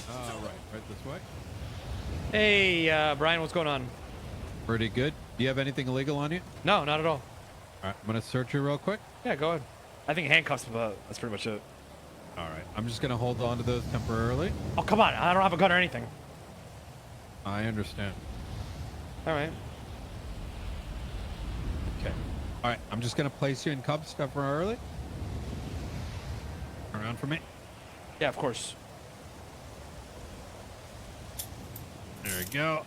Right this way. Hey, Brian, what's going on? Pretty good. Do you have anything illegal on you? No, not at all. All right, I'm gonna search you real quick. Yeah, go ahead. I think handcuffs, but that's pretty much it. All right, I'm just gonna hold on to those temporarily. Oh, come on. I don't have a gun or anything. I understand. All right. Okay. All right, I'm just gonna place you in cuffs temporarily. Turn around for me. Yeah, of course. There we go.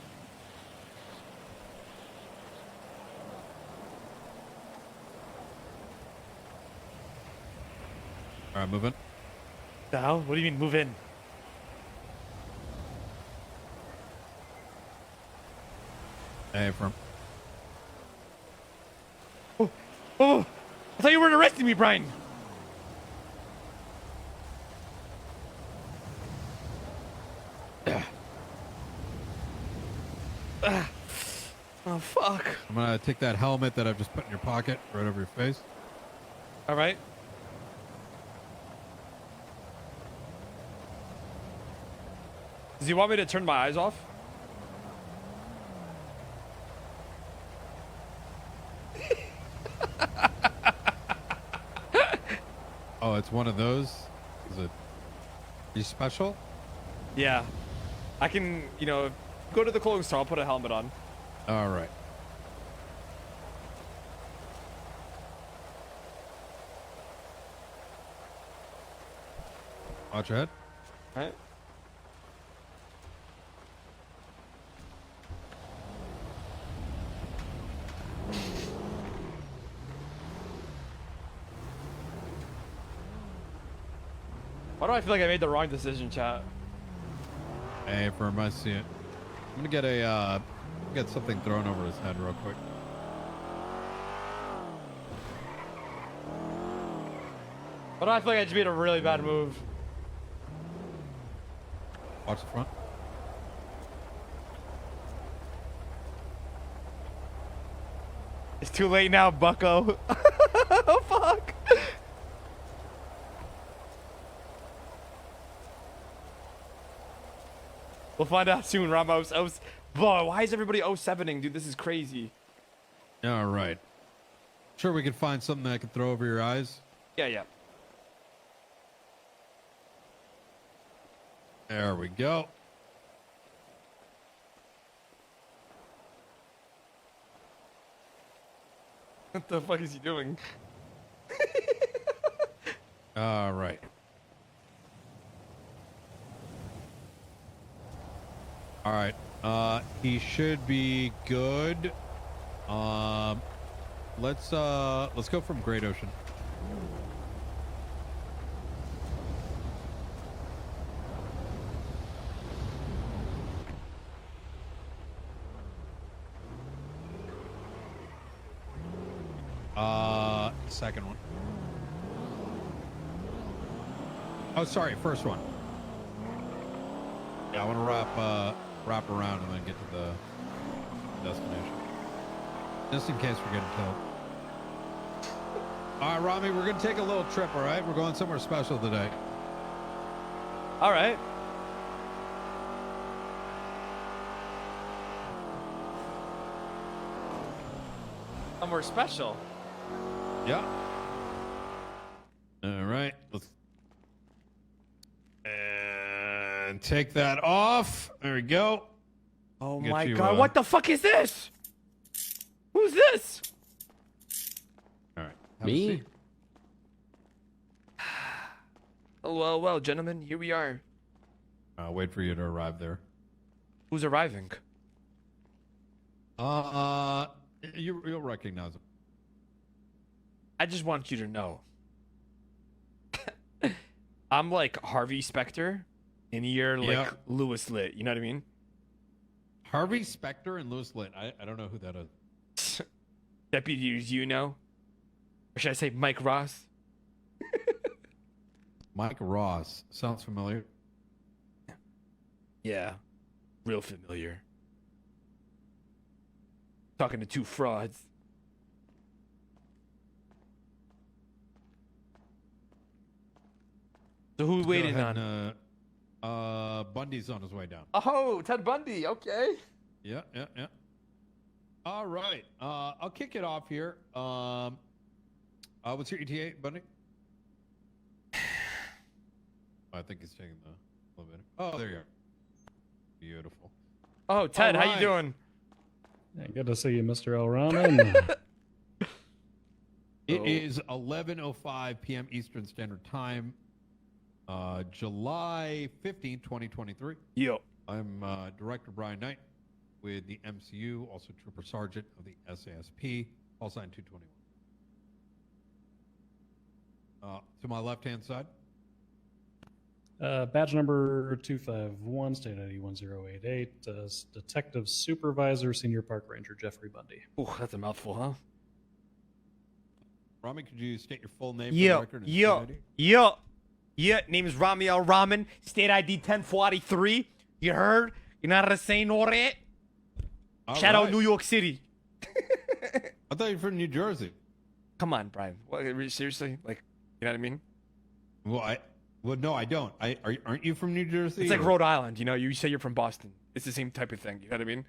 All right, moving. The hell? What do you mean move in? Hey, from. Oh, I thought you weren't arresting me, Brian. Oh, fuck. I'm gonna take that helmet that I've just put in your pocket right over your face. All right. Does he want me to turn my eyes off? Oh, it's one of those? Is it? Are you special? Yeah. I can, go to the clothing store. I'll put a helmet on. All right. Watch your head. All right. Why do I feel like I made the wrong decision, chat? Hey, Firm, I see it. I'm gonna get something thrown over his head real quick. Why do I feel like I just made a really bad move? Watch the front. It's too late now, bucko. Oh, fuck. We'll find out soon, Ramos. Bro, why is everybody 07ing, dude? This is crazy. All right. Sure, we can find something that I can throw over your eyes. Yeah. There we go. What the fuck is he doing? All right. All right. He should be good. Let's go from Great Ocean. Second one. Oh, sorry, first one. Yeah, I want to wrap around and then get to the destination. Just in case we're getting killed. All right, Ramee, we're going to take a little trip, all right? We're going somewhere special today. All right. Somewhere special. Yeah. All right. And take that off. There we go. Oh Get my you, god, what the fuck is this? Who's this? All right. Have a Me? seat. Well, gentlemen, here we are. Wait for you to arrive there. Who's arriving? You'll recognize him. I just want you to know. I'm like Harvey Specter, and you're like Yeah. Lewis Litt. You know what I mean? Harvey Specter and Lewis Litt. I don't know who that is. Deputies, you know? Or should I say Mike Ross? Mike Ross. Sounds familiar. Yeah, real familiar. Talking to two frauds. So who's waiting Go on? ahead and, Bundy's on his way down. Oh, Ted Bundy. Okay. Yeah. All right. I'll kick it off here. What's your ETA, Bundy? I think he's taking the elevator. Oh, there you are. Beautiful. Oh, Ted, All how you right. doing? Yeah, good to see you, Mr. El Ramen. It is 11:05 p.m. Eastern Standard Time, July 15th, 2023. Yo. I'm Director Brian Knight with the MCU, also Trooper Sergeant of the SASP, call sign 221. To my left-hand side. Badge number 251, state ID 1088, Detective Supervisor, Senior Park Ranger Jeffrey Bundy. Oh, that's a mouthful, huh? Ramee, could you state your full name for the record? And state ID? Yeah, name is Ramee Al Ramen, state ID 1043. You heard? You know how to say no it? All Shout out right. New York City. I thought you were from New Jersey. Come on, Brian. What, seriously? Like, you know what I mean? Well, no, I don't. Aren't you from New Jersey? It's like or- Rhode Island, you know? You say you're from Boston. It's the same type of thing. You know what I mean?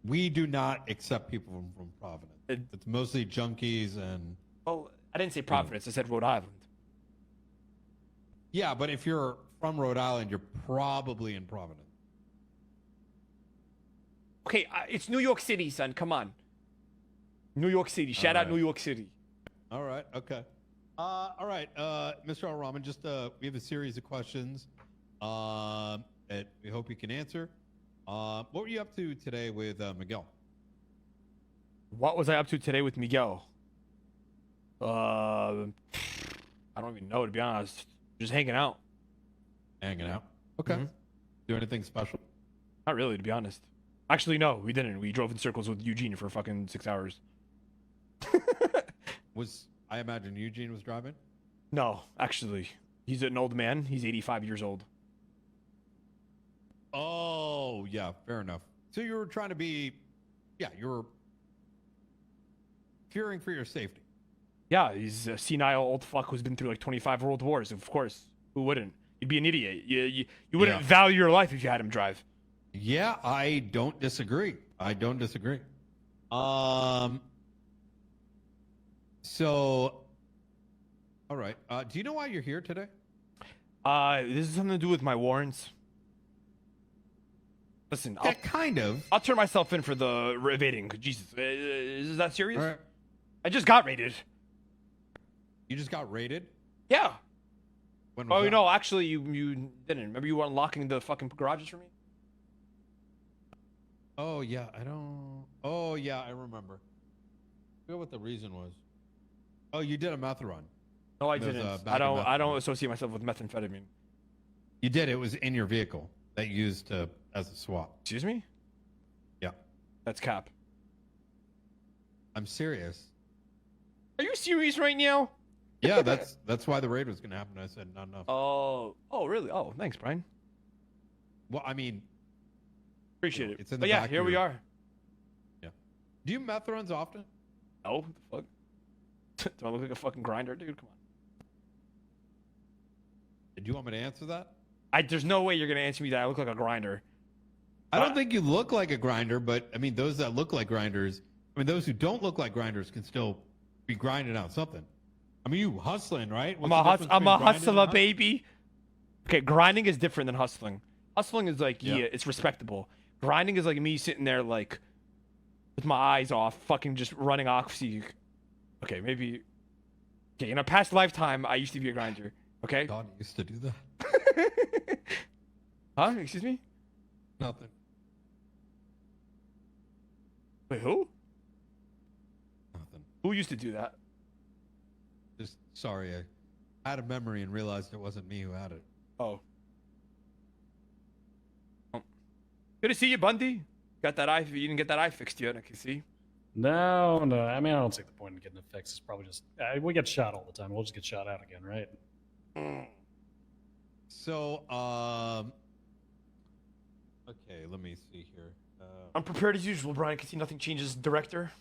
We do not accept people from Providence. It's mostly junkies and... Oh, I didn't say Providence. I said Rhode Island. Yeah, but if you're from Rhode Island, you're probably in Providence. Okay, it's New York City, son. Come on. New York City. Shout out right. New York City. All right, okay. All right, Mr. Al Rahman, just we have a series of questions that we hope you can answer. What were you up to today with Miguel? What was I up to today with Miguel? I don't even know, to be honest. Just hanging out. Hanging out. Okay. Mhm. Do anything special? Not really, to be honest. Actually, no, we didn't. We drove in circles with Eugene for fucking 6 hours. I imagine Eugene was driving? No, actually. He's an old man. He's 85 years old. Oh, yeah, fair enough. So you were trying to be, you were fearing for your safety. Yeah, he's a senile old fuck who's been through like 25 world wars. Of course. Who wouldn't? You'd be an idiot. You wouldn't Yeah. value your life if you had him drive. Yeah, I don't disagree. So, all right. Do you know why you're here today? This is something to do with my warrants. Listen, Yeah, kind of. I'll turn myself in for the evading. Jesus, is that serious? All right. I just got raided. You just got raided? Yeah. When was Oh, that? no, actually, you didn't. Remember you were unlocking the fucking garages for me? Oh, yeah, I don't... Oh, yeah, I remember. I forget what the reason was. Oh, you did a meth run. No, I There's didn't. a bag of I don't methamphetamine. associate myself with methamphetamine. You did. It was in your vehicle that you used as a swap. Excuse me? Yeah. That's cap. I'm serious. Are you serious right now? Yeah, that's why the raid was going to happen. I said, not enough. Oh, really? Oh, thanks, Brian. Well, I mean, Appreciate it. It's in the But yeah, back here of we your- are. do you meth runs often? No, what the fuck? Do I look like a fucking grinder, dude? Come on. Do you want me to answer that? There's no way you're gonna answer me that I look like a grinder. I don't think you look like a grinder, but I mean, those that look like grinders, I mean, those who don't look like grinders can still be grinding out something. I mean, you hustling, right? What's the difference I'm between a grinding and hustler, hustling? baby. Okay, grinding is different than hustling. Hustling is like, Yeah. yeah, it's respectable. Grinding is like me sitting there like with my eyes off, fucking just running oxy. Okay, maybe. Okay, in a past lifetime, I used to be a grinder. Okay. God used to do that. Huh? Excuse me? Nothing. Wait, who? Nothing. Who used to do that? Just sorry, I had a memory and realized it wasn't me who had it. Oh. Good to see you, Bundy. Got that eye? You didn't get that eye fixed yet. I can see. No. I mean, I don't see the point in getting it fixed. It's probably just we get shot all the time. We'll just get shot out again, right? So, okay, let me see here. I'm prepared as usual, Brian. I can see nothing changes. Director.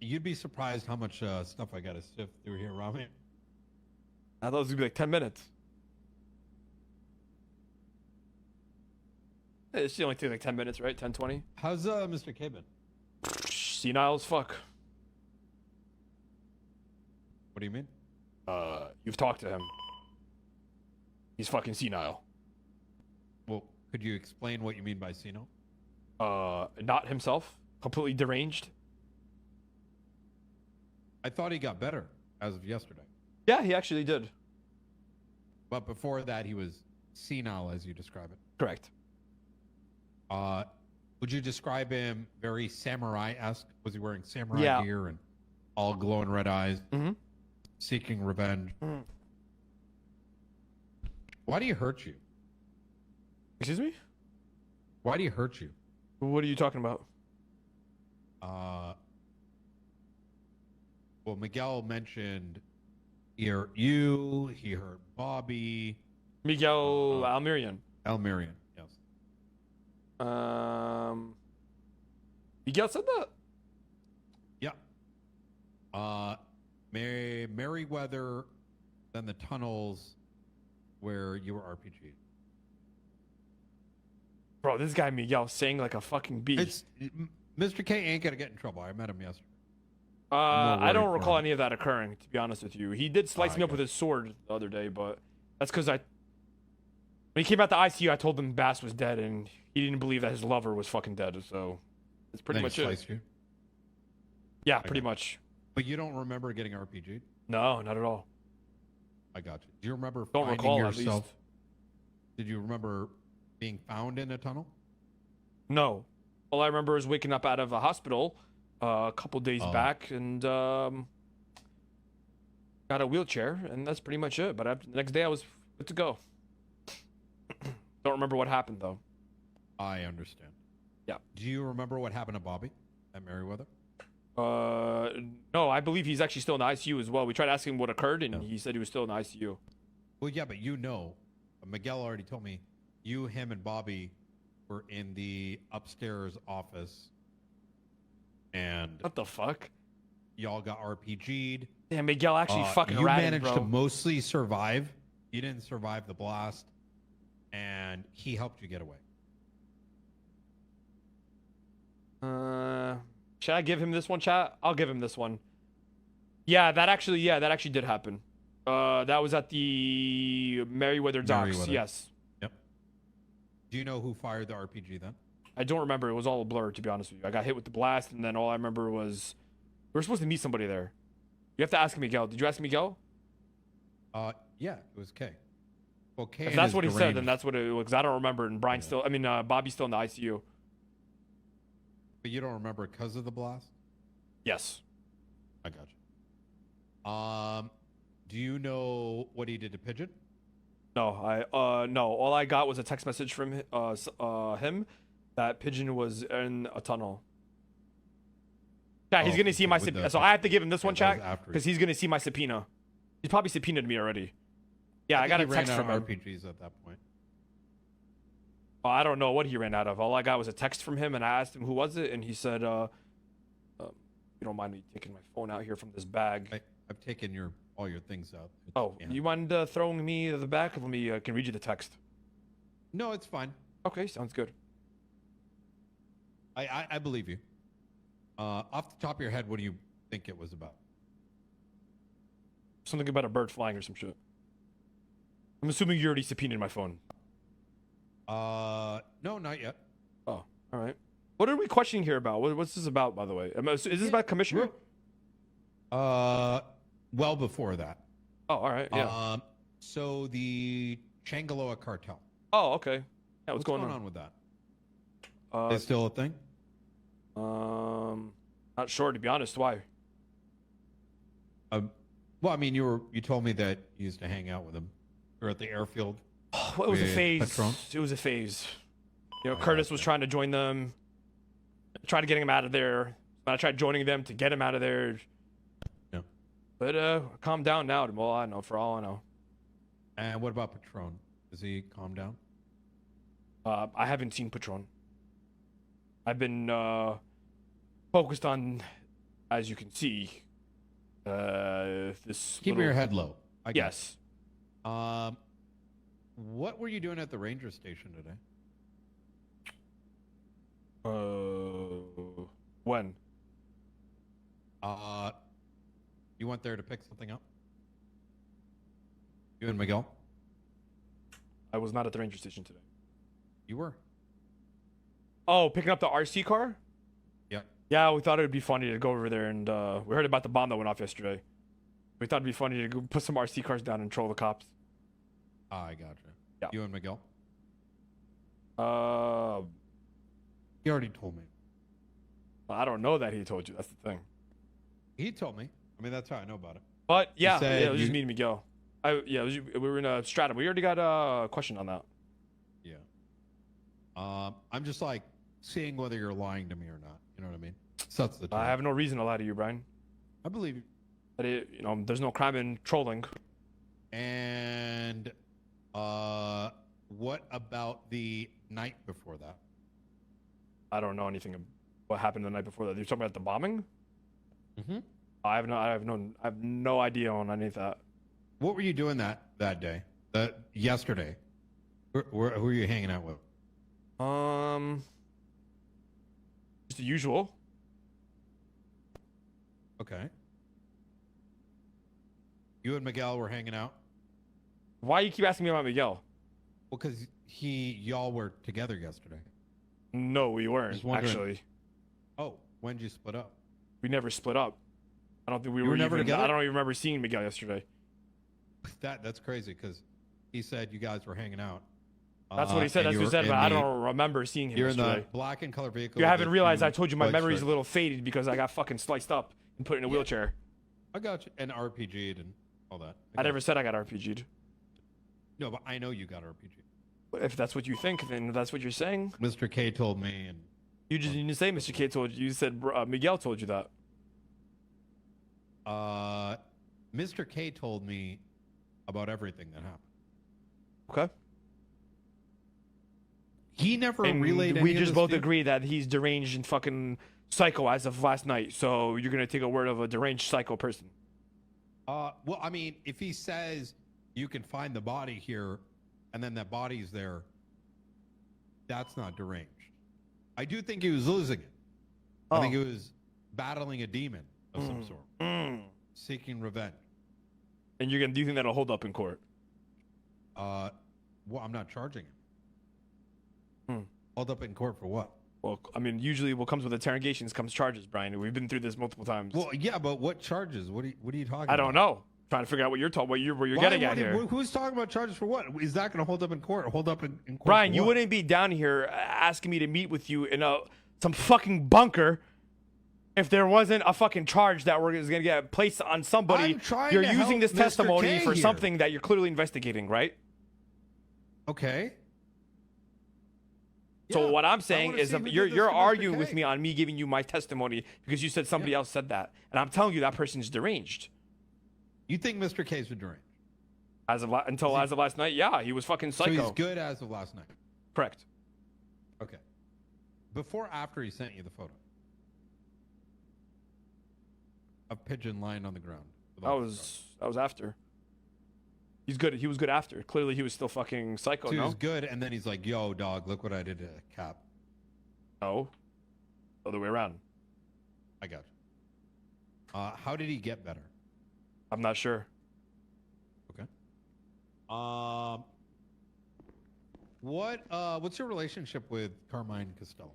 You'd be surprised how much stuff I got to sift through here, Ramee. I thought it was gonna be like 10 minutes. It should only take like 10 minutes, right? 10, 20. How's Mr. K been? Senile as fuck. What do you mean? You've talked to him. He's fucking senile. Well, could you explain what you mean by senile? Not himself. Completely deranged. I thought he got better as of yesterday. Yeah, he actually did. But before that, he was senile, as you describe it. Correct. Would you describe him very samurai-esque? Was he wearing samurai Yeah. gear and all glowing red eyes, seeking revenge? Why do you hurt you? Excuse me? Why do you hurt you? What are you talking about? Well, Miguel mentioned he hurt you, he hurt Bobby. Miguel Almirian. Almirian, yes. Miguel said that? Yeah. Merryweather, then the tunnels where you were RPG'd. Bro, this guy Miguel saying like a fucking beast. Mr. K ain't gonna get in trouble. I met him yesterday. I don't worried recall for him. any of that occurring, to be honest with you. He did slice me up with his sword the other day, but that's because when he came out the ICU, I told him Bass was dead, and he didn't believe that his lover was fucking dead. So that's pretty Then much he it. sliced you? Yeah, pretty much. But you don't remember getting RPG'd? No, not at all. I got you. Do you remember Don't finding recall at yourself? least. Did you remember being found in a tunnel? No. All I remember is waking up out of a hospital a couple days back and got a wheelchair, and that's pretty much it. But after the next day, I was good to go. Don't remember what happened though. I understand. Yeah. Do you remember what happened to Bobby at Merryweather? No, I believe he's actually still in the ICU as well. We tried asking him what occurred, and he said he was still in the ICU. Well, yeah, but Miguel already told me you, him, and Bobby were in the upstairs office, and What the fuck? y'all got RPG'd. Damn, Miguel actually fucking You ratted, managed bro. to mostly survive. You didn't survive the blast, and he helped you get away. Should I give him this one, chat? I'll give him this one. Yeah, that actually did happen. That was at the Merryweather docks. Merryweather. Yes. Yep. Do you know who fired the RPG then? I don't remember. It was all a blur, to be honest with you. I got hit with the blast, and then all I remember was we were supposed to meet somebody there. You have to ask Miguel. Did you ask Miguel? Yeah, it was K. Well, K. If that's what he said, then that's what it was. 'Cause I don't remember. And Brian's Bobby's still in the ICU. But you don't remember because of the blast? Yes. I got you. Do you know what he did to Pigeon? No, no. All I got was a text message from him that Pigeon was in a tunnel. Yeah, he's gonna see my subpoena. So I have to give him this one, chat, because he's gonna see my subpoena. He's probably subpoenaed me already. Yeah, I got a text from him. RPGs at that point. Oh, I don't know what he ran out of. All I got was a text from him, and I asked him who was it, and he said, "You don't mind me taking my phone out here from this bag?" I've taken all your things out. You mind throwing me the back? Let me can read you the text. No, it's fine. Okay, sounds good. I believe you. Off the top of your head, what do you think it was about? Something about a bird flying or some shit. I'm assuming you already subpoenaed my phone. No, not yet. Oh, all right. What are we questioning here about? What's this about, by the way? Is this about Commissioner? Well before that. Oh, all right. Yeah. So the Changaloa cartel. Oh, okay. Yeah, what's going on with that? It's still a thing? Not sure, to be honest. Why? Well, I mean, you told me that you used to hang out with him. Or at the airfield. Well, it was a with phase. Patron? It was a phase. Curtis was trying to join them. Tried to get him out of there. I tried joining them to get him out of there. Yeah. But calm down now. Well, I know. For all I know. And what about Patron? Is he calmed down? I haven't seen Patron. I've been focused on, as you can see, this. Keep your head low. Yes. What were you doing at the ranger station today? When? You went there to pick something up? You and Miguel? I was not at the ranger station today. You were. Oh, picking up the RC car? Yeah. Yeah, we thought it would be funny to go over there, and we heard about the bomb that went off yesterday. We thought it'd be funny to go put some RC cars down and troll the cops. I gotcha. Yeah. You and Miguel? He He already told me. I don't know that he told you. That's the thing. He told me. I mean, that's how I know about it. But yeah, said it was just you- me and Miguel. We were in a stratum. We already got a question on that. Yeah. I'm just like seeing whether you're lying to me or not. You know what I mean? So that's the I truth. have no reason to lie to you, Brian. I believe you. But there's no crime in trolling. And what about the night before that? I don't know anything about what happened the night before that. You're talking about the bombing? Mm-hmm. I have no idea on any of that. What were you doing that day? Yesterday? Who were you hanging out with? Just the usual. Okay. You and Miguel were hanging out? Why you keep asking me about Miguel? Well, because y'all were together yesterday. No, we weren't, Just wondering. actually. Oh, when did you split up? We never split up. I don't think we You were never even, together? I don't even remember seeing Miguel yesterday. That's crazy because he said you guys were hanging out. That's what he said. That's what he said, but I don't remember seeing him You're in yesterday. the black and color vehicle. You with haven't the realized two I told you my white memory's a stripes. little faded because I got fucking sliced up and put in a wheelchair. I got you. And RPG'd and all that. I never said I got RPG'd. No, but I know you got RPG'd. But if that's what you think, then that's what you're saying. Mr. K told me, and You just didn't say Mr. K told you. You said Miguel told you that. Mr. K told me about everything that happened. Okay. He never And relayed. we any of just this both to you? agree that he's deranged and fucking psycho as of last night. So you're gonna take a word of a deranged psycho person. Well, I mean, if he says you can find the body here, and then that body's there, that's not deranged. I do think he was losing it. I think he was battling a demon of some sort, seeking revenge. And do you think that'll hold up in court? Well, I'm not charging him. Hold up in court for what? Well, I mean, usually what comes with interrogations comes charges, Brian. We've been through this multiple times. Well, yeah, but what charges? What are you talking about? I don't know. Trying to figure out what you're talking, where you're getting at here. Who's talking about charges for what? Is that going to hold up in court? Hold up in court? Brian, for you what? wouldn't be down here asking me to meet with you in some fucking bunker if there wasn't a fucking charge that was going to get placed on somebody. I'm trying You're to using help this Mr. testimony K for here. something that you're clearly investigating, right? Okay. So Yeah, what I I'm saying wanna is see who did you're this you're to Mr. arguing with K. me on me giving you my testimony because you said somebody else said that, and I'm telling you that person's deranged. You think Mr. K's been deranged? As of last night, yeah, he was fucking So psycho. he's good as of last night. Correct. Okay. Before, after he sent you the photo, a pigeon lying on the ground. with That all the scars. was after. He's good. He was good after. Clearly, he was still fucking psycho. So he No, was good, and then he's like, "Yo, dog, look what I did to Cap." no, other way around. I got you. How did he get better? I'm not sure. Okay. What's your relationship with Carmine Costello?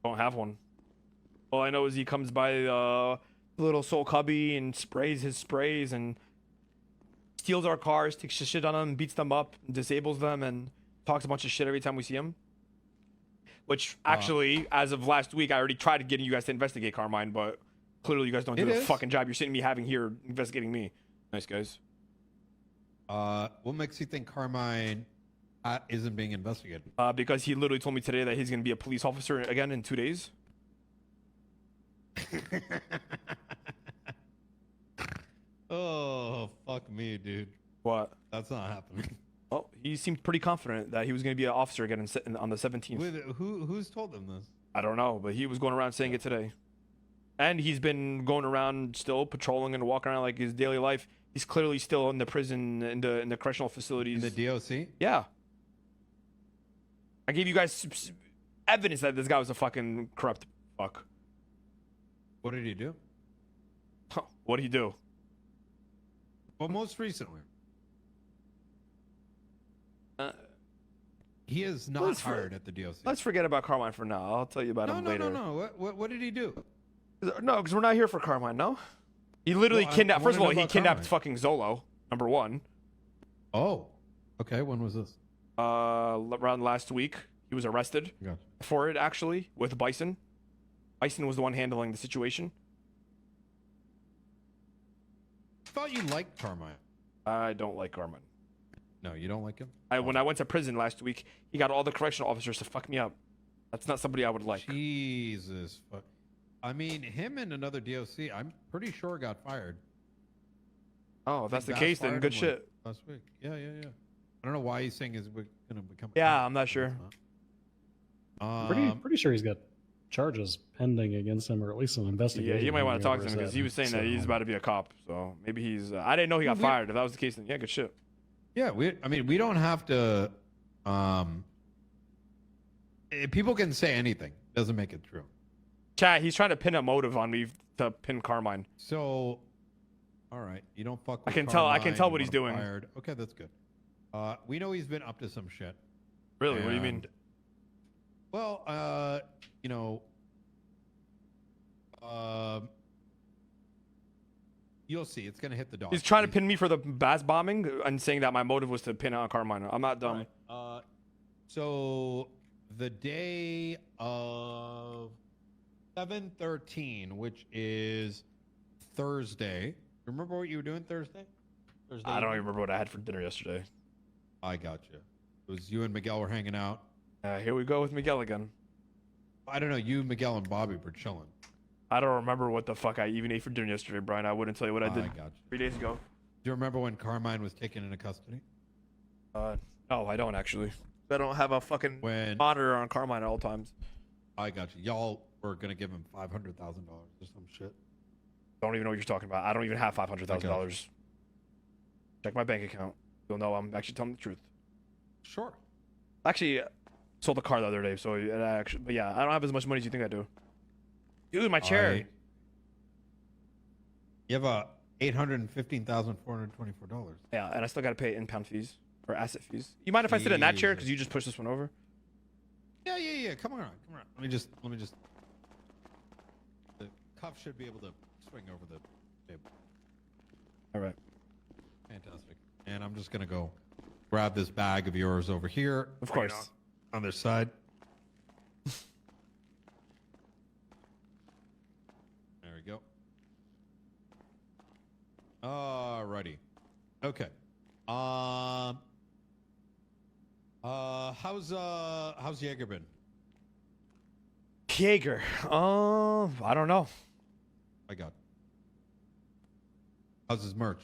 Don't have one. All I know is he comes by the little soul cubby and sprays his sprays and steals our cars, takes shit on them, beats them up, disables them, and talks a bunch of shit every time we see him. Which actually, as of last week, I already tried getting you guys to investigate Carmine, but clearly you guys don't do the fucking job you're sitting me having here investigating me. Nice guys. What makes you think Carmine isn't being investigated? Because he literally told me today that he's going to be a police officer again in 2 days. Oh, fuck me, dude. What? That's not happening. Well, he seemed pretty confident that he was going to be an officer again on the 17th. Who's told him this? I don't know, but he was going around saying it today. And he's been going around still patrolling and walking around like his daily life. He's clearly still in the prison, in the correctional facilities. In the DOC? Yeah. I gave you guys evidence that this guy was a fucking corrupt fuck. What did he do? What did he do? Well, most recently. He is not hired at the DOC. Let's forget about Carmine for now. I'll tell you about him later. No. What did he do? No, because we're not here for Carmine, no? He literally kidnapped... First of all, he kidnapped fucking Zolo, number one. Oh. Okay, when was this? Around last week. He was arrested for it, actually, with Bison. Bison was the one handling the situation. I thought you liked Carmine. I don't like Carmine. No, you don't like him? When I went to prison last week, he got all the correctional officers to fuck me up. That's not somebody I would like. Jesus. I mean, him and another DOC, I'm pretty sure got fired. Oh, if that's the case, then good shit. Last week. Yeah. I don't know why he's saying he's going to become... Yeah, I'm not sure. Pretty sure he's got charges pending against him, or at least some investigation. Yeah, you might want to talk to him because he was saying that he's about to be a cop. So maybe he's... I didn't know he got fired. If that was the case, then yeah, good shit. Yeah, we don't have to... people can say anything. Doesn't make it true. Chat, he's trying to pin a motive on me to pin Carmine. So, all right, you don't fuck with I can tell what he's doing. Fired. Okay, that's good. We know he's been up to some shit. Really? What do you mean? Well, you'll see. It's gonna hit the dog. He's trying to pin me for the Bass bombing and saying that my motive was to pin on Carmine. I'm not dumb. Right. So the day of 7/13, which is Thursday. Remember what you were doing Thursday? I don't even remember what I had for dinner yesterday. I got you. It was you and Miguel were hanging out. Here we go with Miguel again. I don't know. You, Miguel, and Bobby were chilling. I don't remember what the fuck I even ate for dinner yesterday, Brian. I wouldn't tell you what I did. I got you. 3 days ago. Do you remember when Carmine was taken into custody? No, I don't actually. I don't have a fucking monitor on Carmine at all times. I got you. Y'all were gonna give him $500,000 or some shit. Don't even know what you're talking about. I don't even have $500,000. Check my bank account. You'll know I'm actually telling the truth. Sure. Actually, sold a car the other day, so but yeah, I don't have as much money as you think I do. Dude, my chair. You have a $815,424. Yeah, and I still got to pay impound fees or asset fees. You mind if I sit in that chair because you just pushed this one over? Yeah. Come on. Let me just. The cuff should be able to swing over the table. All right. Fantastic. And I'm just gonna go grab this bag of yours over here. Of course. On their side. There we go. Alrighty. Okay. How's Jaeger been? Jaeger. I don't know. I got. How's his merch?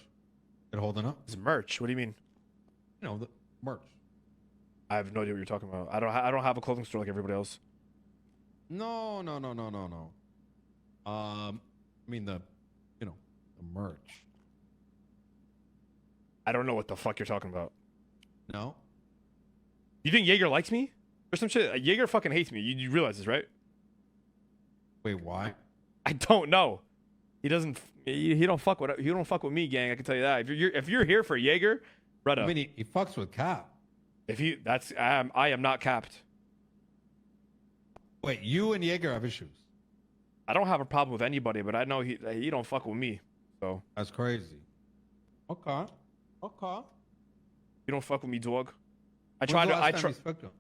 It holding up? His merch? What do you mean? You know, the merch. I have no idea what you're talking about. I don't have a clothing store like everybody else. No. I mean the merch. I don't know what the fuck you're talking about. No. You think Jaeger likes me? Or some shit? Jaeger fucking hates me. You realize this, right? Wait, why? I don't know. He doesn't. He don't fuck with. He don't fuck with me, gang. I can tell you that. If you're here for Jaeger, brother. I mean, he fucks with Cap. I am not capped. Wait, you and Jaeger have issues. I don't have a problem with anybody, but I know he don't fuck with me. So that's crazy. Okay. You don't fuck with me, dog. I tried to.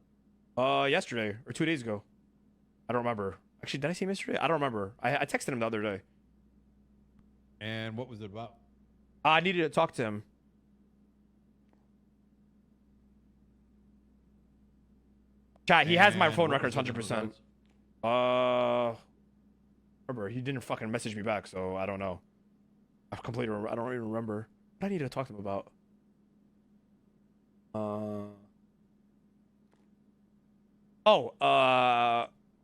Yesterday or 2 days ago. I don't remember. Actually, did I see him yesterday? I don't remember. I texted him the other day. And what was it about? I needed to talk to him. Chat, he has my phone records 100%. Remember, he didn't fucking message me back, so I don't know. I don't even remember. What I need to talk to him about?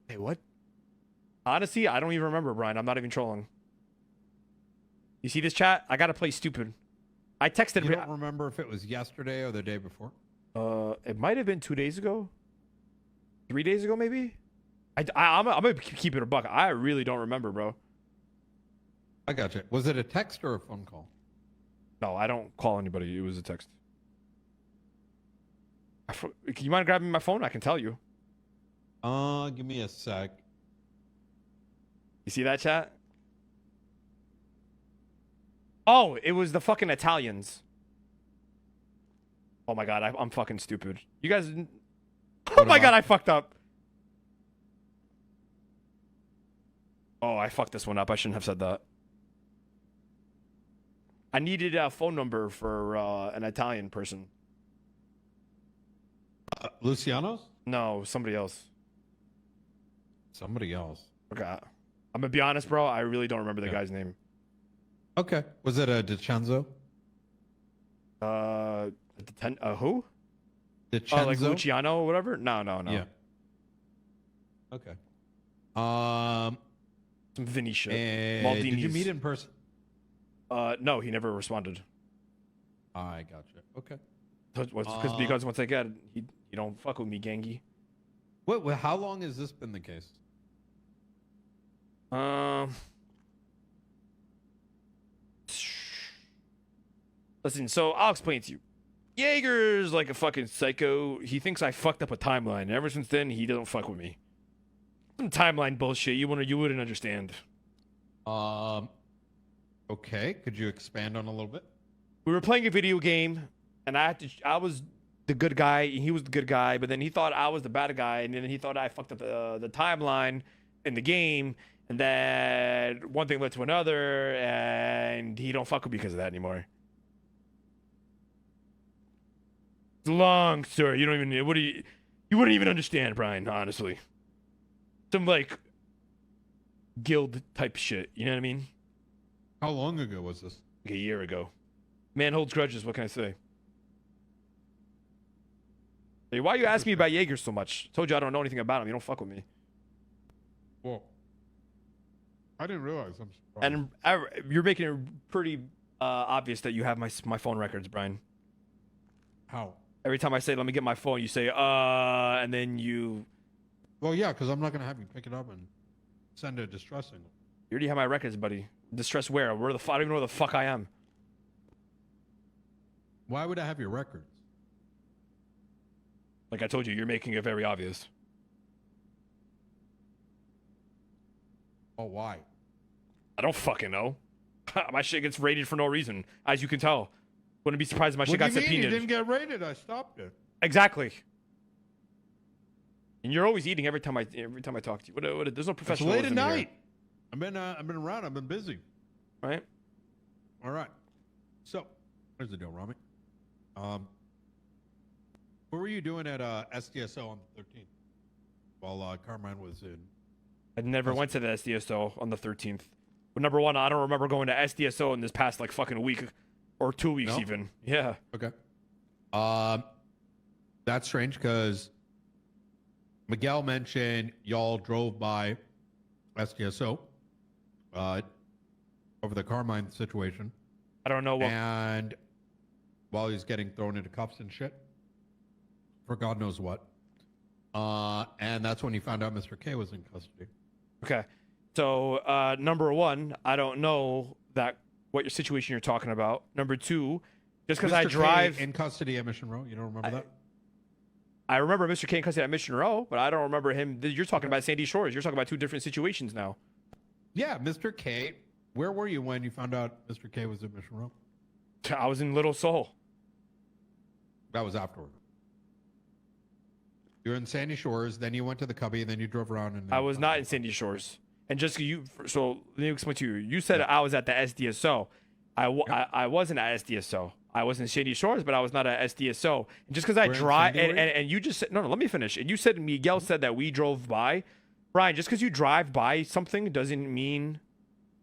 Hey, what? Honestly, I don't even remember, Brian. I'm not even trolling. You see this chat? I gotta play stupid. I texted. You don't remember if it was yesterday or the day before? It might have been 2 days ago. 3 days ago, maybe. I'm gonna keep it a buck. I really don't remember, bro. I got you. Was it a text or a phone call? No, I don't call anybody. It was a text. You mind grabbing my phone? I can tell you. Give me a sec. You see that chat? Oh, it was the fucking Italians. Oh my god, I'm fucking stupid. You guys. Oh my god, I fucked up. Oh, I fucked this one up. I shouldn't have said that. I needed a phone number for an Italian person. Luciano's? No, somebody else. Somebody else. Okay. I'm gonna be honest, bro. I really don't remember the guy's name. Okay. Was it a DiCenzo? Who? DiCenzo? Oh, like Luciano or whatever? No. Yeah. Okay. Some Vinny shit. Did you meet in person? No, he never responded. I gotcha. Okay. Because once again, he don't fuck with me, gangy. Wait, how long has this been the case? Listen, so I'll explain to you. Jaeger's like a fucking psycho. He thinks I fucked up a timeline. And ever since then, he doesn't fuck with me. Some timeline bullshit you wouldn't understand. Okay. Could you expand on a little bit? We were playing a video game, and I was the good guy, and he was the good guy, but then he thought I was the bad guy, and then he thought I fucked up the timeline in the game, and then one thing led to another, and he don't fuck with me because of that anymore. It's a long story. You wouldn't even understand, Brian, honestly. Some like guild type shit, you know what I mean? How long ago was this? Like a year ago. Man holds grudges, what can I say? Hey, why you asking me about Jaeger so much? Told you I don't know anything about him. You don't fuck with me. Well, I didn't realize. I'm surprised. And you're making it pretty obvious that you have my phone records, Brian. How? Every time I say, let me get my phone, you say, and then you... Well, yeah, because I'm not going to have you pick it up and send a distress signal. You already have my records, buddy. Distress where? I don't even know where the fuck I am. Why would I have your records? Like I told you, you're making it very obvious. Oh, why? I don't fucking know. My shit gets raided for no reason, as you can tell. Wouldn't be surprised if my shit got subpoenaed. You didn't get raided. I stopped it. Exactly. And you're always eating every time I talk to you. There's no professionalism. It's late at night. I've been around. I've been busy. Right. All right. So, here's the deal, Ramee. What were you doing at SDSO on the 13th while Carmine was in? I never went to the SDSO on the 13th. But number one, I don't remember going to SDSO in this past like fucking week or 2 weeks even. Yeah. Okay. That's strange because Miguel mentioned y'all drove by SDSO over the Carmine situation. I don't know what. And while he's getting thrown into cuffs and shit for God knows what. And that's when he found out Mr. K was in custody. Okay. So, number one, I don't know what your situation you're talking about. Number two, just because I drive K in custody at Mission Row, you don't remember that? I remember Mr. K in custody at Mission Row, but I don't remember him. You're talking about Sandy Shores. You're talking about two different situations now. Yeah, Mr. K. Where were you when you found out Mr. K was at Mission Row? I was in Little Seoul. That was afterward. You were in Sandy Shores, then you went to the Cubby, and then you drove around. And I was not in Sandy Shores. And just so let me explain to you. You said I was at the SDSO. I wasn't at SDSO. I was in Sandy Shores, but I was not at SDSO. And just because I drive, and you just said, no, let me finish. And you said, Miguel said that we drove by. Brian, just because you drive by something doesn't mean,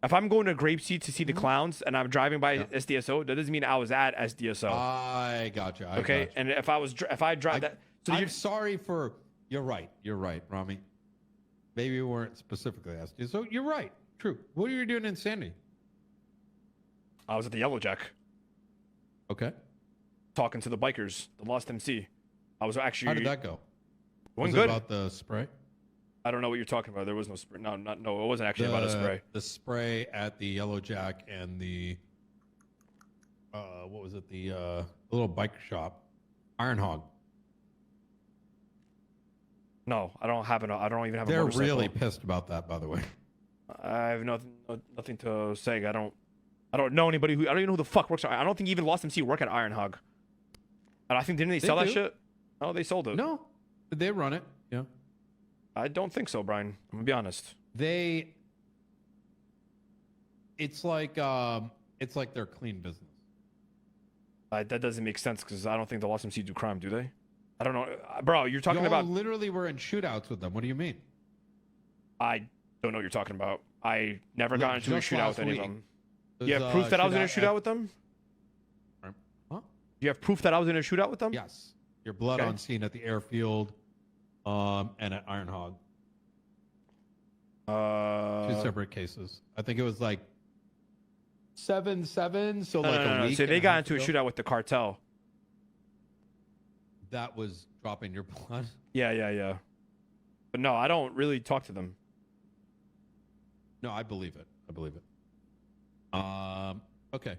if I'm going to Grapeseed to see the clowns and I'm driving by SDSO, that doesn't mean I was at SDSO. I gotcha. Okay. And if I drive that. So I'm sorry for, you're right, Ramee. Maybe we weren't specifically asking you. So you're right. True. What were you doing in Sandy? I was at the Yellow Jack Okay. talking to the bikers, the Lost MC. I was actually. How did that go? Went Was good. it about the spray? I don't know what you're talking about. There was no spray. No, it wasn't actually about a spray. The spray at the Yellow Jack and the what was it? The little bike shop, Iron Hog. No, I don't have I don't even have a They're motorcycle. really pissed about that, by the way. I have nothing to say. I don't know anybody who. I don't even know who the fuck works. I don't think even Lost MC work at Iron Hog. And I think didn't they sell that do. shit? No, they sold it. No, they run it. Yeah. I don't think so, Brian. I'm gonna be honest. It's like their clean business. That doesn't make sense because I don't think the Lost MC do crime, do they? I don't know, bro. You're talking Y'all about. literally were in shootouts with them. What do you mean? I don't know what you're talking about. I never got into a Just shootout last with any of week, them. There's You have proof that I was in a shootout at- with them? Huh? You have proof that I was in a shootout with them? Yes. Your blood Okay. on scene at the airfield, and at Iron Hog. Two separate cases. I think it was like 7-7. So No, like no, a no. week. So and they a got half into a ago. shootout with the cartel. That was dropping your blood. Yeah. But no, I don't really talk to them. No, I believe it. Okay.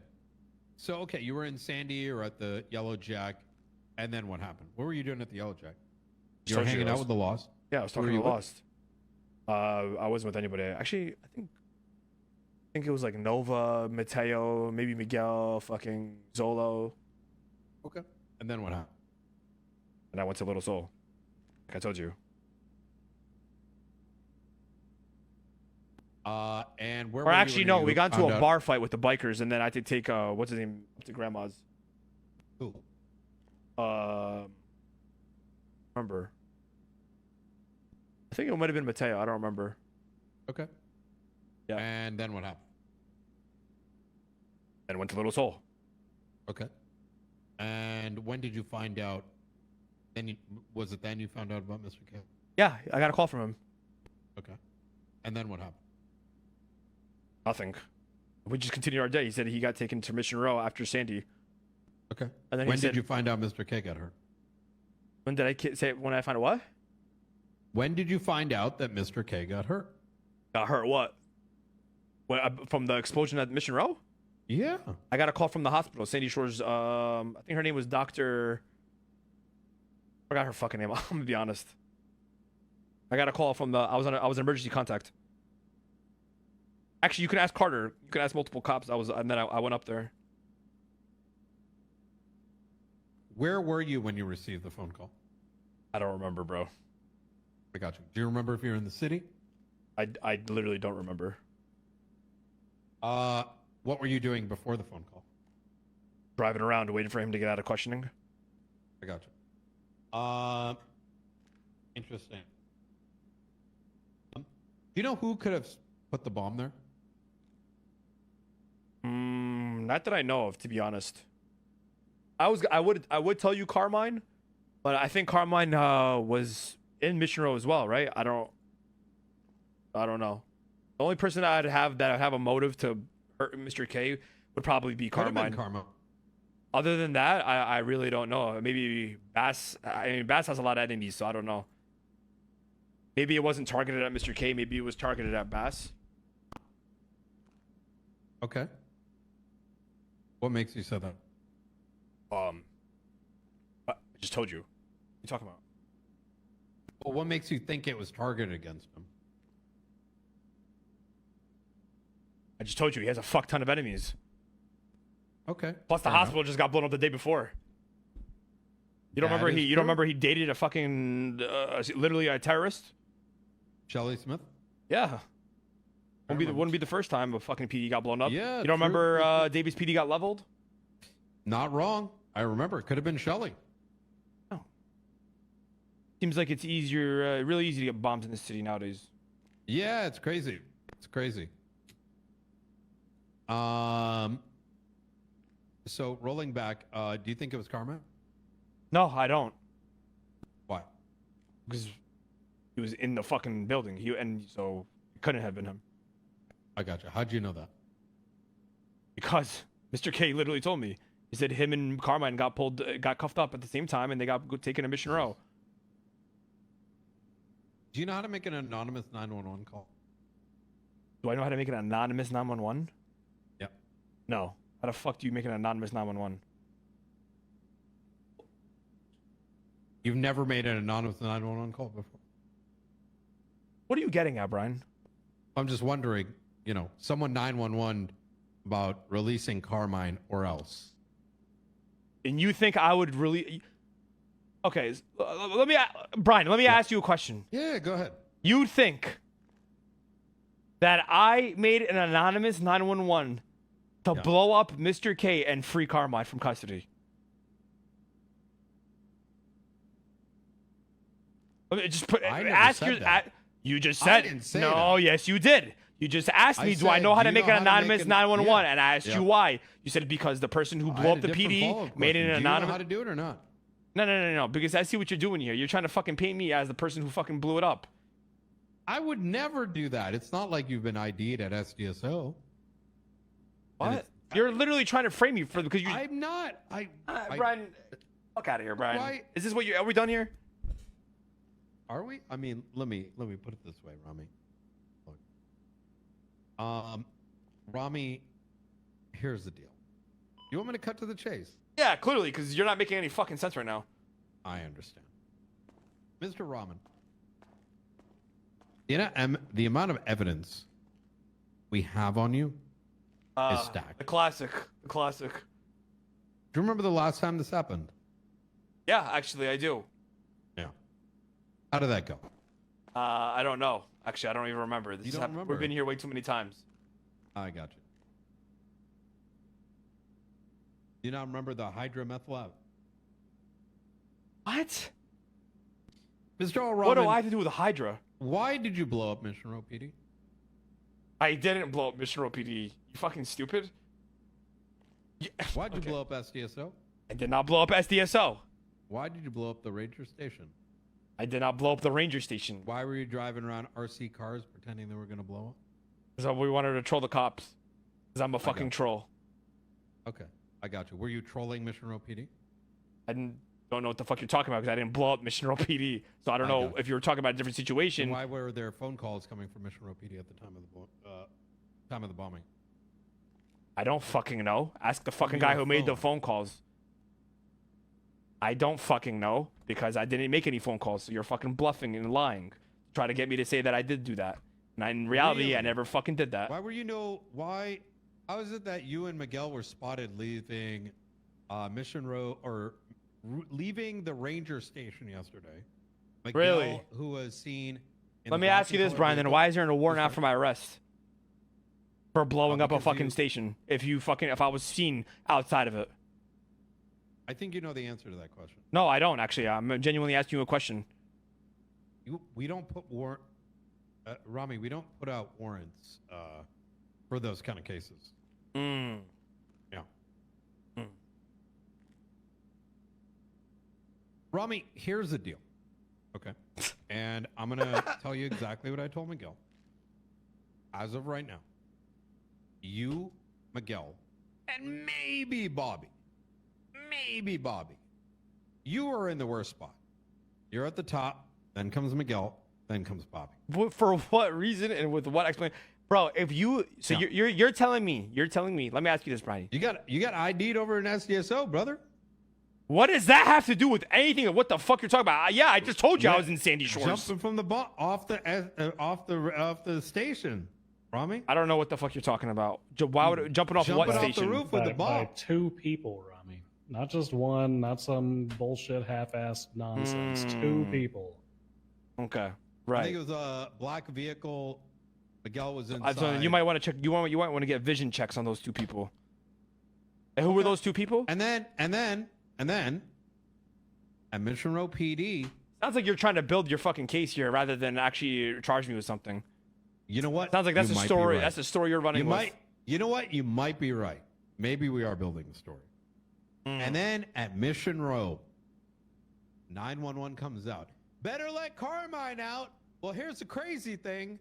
So okay, you were in Sandy or at the Yellow Jack, and then what happened? What were you doing at the Yellow Jack? You were Told you hanging I out was- with the Lost. Yeah, I was Who talking were to the you with? Lost. I wasn't with anybody. Actually, I think it was like Nova, Mateo, maybe Miguel, fucking Zolo, Okay. And then what happened? and I went to Little Soul. Like I told you. And where? Or were you actually, when no, you we got into found a out- bar fight with the bikers, and then I had to take what's his name up to grandma's. Who? Remember? I think it might have been Mateo. I don't remember. Okay. Yeah. And then what happened? And went to Little Soul. Okay. And when did you find out? Was it then you found out about Mr. K? Yeah, I got a call from him. Okay. And then what happened? Nothing. We just continued our day. He said he got taken to Mission Row after Sandy. Okay. And then When he did said, you find out Mr. K got hurt? When did I say when I found out what? When did you find out that Mr. K got hurt? Got hurt what? From the explosion at Mission Row? Yeah. I got a call from the hospital. Sandy Shores. I think her name was Dr. I forgot her fucking name. I'm gonna be honest. I got a call from I was an emergency contact. Actually, you can ask Carter. You can ask multiple cops. And then I went up there. Where were you when you received the phone call? I don't remember, bro. I got you. Do you remember if you're in the city? I literally don't remember. What were you doing before the phone call? Driving around waiting for him to get out of questioning. I got you. Interesting. Do you know who could have put the bomb there? Not that I know of, to be honest. I would tell you Carmine, but I think Carmine was in Mission Row as well, right? I don't know. The only person I'd have a motive to hurt Mr. K would probably be Could have been Carmine. Carmine. Other than that, I really don't know. Maybe Bass. I mean, Bass has a lot of enemies, so I don't know. Maybe it wasn't targeted at Mr. K. Maybe it was targeted at Bass. Okay. What makes you say that? I just told you. What are you talking about? Well, what makes you think it was targeted against him? I just told you he has a fuck ton of enemies. Okay. Plus, the fair enough. hospital just got blown up the day before. You don't That remember is you don't true. remember he dated a fucking literally a terrorist? Shelley Smith? Yeah. remember. Wouldn't be the first time a fucking PD got blown up. Yeah, You don't true, remember true, Davies PD got leveled? Not wrong. I remember. It could have been Shelley. Seems like it's easier, really easy to get bombs in this city nowadays. Yeah, it's crazy. It's crazy. So rolling back, do you think it was karma? No, I don't. Why? Because he was in the fucking building. And so it couldn't have been him. I got you. How'd you know that? Because Mr. K literally told me. He said him and Carmine got cuffed up at the same time, and they got taken to Mission Row. Do you know how to make an anonymous 911 call? Do I know how to make an anonymous 911? Yep. No. How the fuck do you make an anonymous 911? You've never made an anonymous 911 call before? What are you getting at, Brian? I'm just wondering, someone 911 about releasing Carmine or else. And you think I would really... Okay, Brian, let me ask you a question. Yeah, go ahead. You think that I made an anonymous 911 to blow up Mr. K and free Carmine from custody? Let me just put... I never ask said your... that. You just said... I didn't say no, that. yes, you did. You just asked me, do I said, know how do to you make know an how to anonymous make 911? yeah. And I asked you why. You said because the person who blew up the PD made it an anonymous. Do you anonymous... know how to do it or not? No. Because I see what you're doing here. You're trying to fucking paint me as the person who fucking blew it up. I would never do that. It's not like you've been ID'd at SDSO. What? You're literally trying to frame me for because you... I'm not. Brian, fuck out of here, Brian. Why? Is this what you... Are we done here? Are we? I mean, let me put it this way, Ramee. Look. Ramee, here's the deal. You want me to cut to the chase? Yeah, clearly, because you're not making any fucking sense right now. I understand. Mr. Rahman, the amount of evidence we have on you is stacked. The classic. Do you remember the last time this happened? Yeah, actually, I do. Yeah. How did that go? I don't know. Actually, I don't even remember. You don't remember? We've been here way too many times. I got you. Do you not remember the hydromethyl? What? Mr. Rahman, What do I have to do with a Hydra? why did you blow up Mission Row PD? I didn't blow up Mission Row PD. You fucking stupid. Yeah. Why did you blow up SDSO? I did not blow up SDSO. Why did you blow up the Ranger Station? I did not blow up the Ranger Station. Why were you driving around RC cars pretending they were going to blow up? Because we wanted to troll the cops. Because I'm a fucking troll. Okay, I got you. Were you trolling Mission Row PD? I don't know what the fuck you're talking about because I didn't blow up Mission Row PD. So I don't know if you were talking about a different situation. And why were there phone calls coming from Mission Row PD at the time of the bombing? I don't fucking know. Ask the fucking guy who made the phone calls. I don't fucking know because I didn't make any phone calls. So you're fucking bluffing and lying. Try to get me to say that I did do that. And in reality, Really? I never fucking did that. Why were you how is it that you and Miguel were spotted leaving Mission Row or leaving the Ranger Station yesterday? Miguel, Really? Who was seen in Let me ask you this, Brian. Then why is there a warrant out for my arrest? For blowing up a fucking station. If I was seen outside of it. I think you know the answer to that question. No, I don't actually. I'm genuinely asking you a question. We don't put Ramee, we don't put out warrants for those kind of cases. Yeah. Ramee, here's the deal. Okay. And I'm going to tell you exactly what I told Miguel. As of right now, you, Miguel, and maybe Bobby, you are in the worst spot. You're at the top, then comes Miguel, then comes Bobby. For what reason and with what explanation? Bro, if you you're telling me, let me ask you this, Brian. You got ID'd over in SDSO, brother. What does that have to do with anything of what the fuck you're talking about? Yeah, I just told you I was in Sandy Shores. Jumping from the off the station, Ramee. I don't know what the fuck you're talking about. Why would jumping off what off station? the roof with the bomb. By two people, Ramee. Not just one, not some bullshit half-assed nonsense. Two people. Okay, I right. think it was a black vehicle. Miguel was inside. So you might want to check. You might want to get vision checks on those two people. And who were those two people? And then, at Mission Row PD. Sounds like you're trying to build your fucking case here rather than actually charge me with something. You know what? Sounds like that's You a might be story. right. That's a story you're running with. You know what? You might be right. Maybe we are building a story. And then at Mission Row, 911 comes out. Better let Carmine out. Well, here's the crazy thing.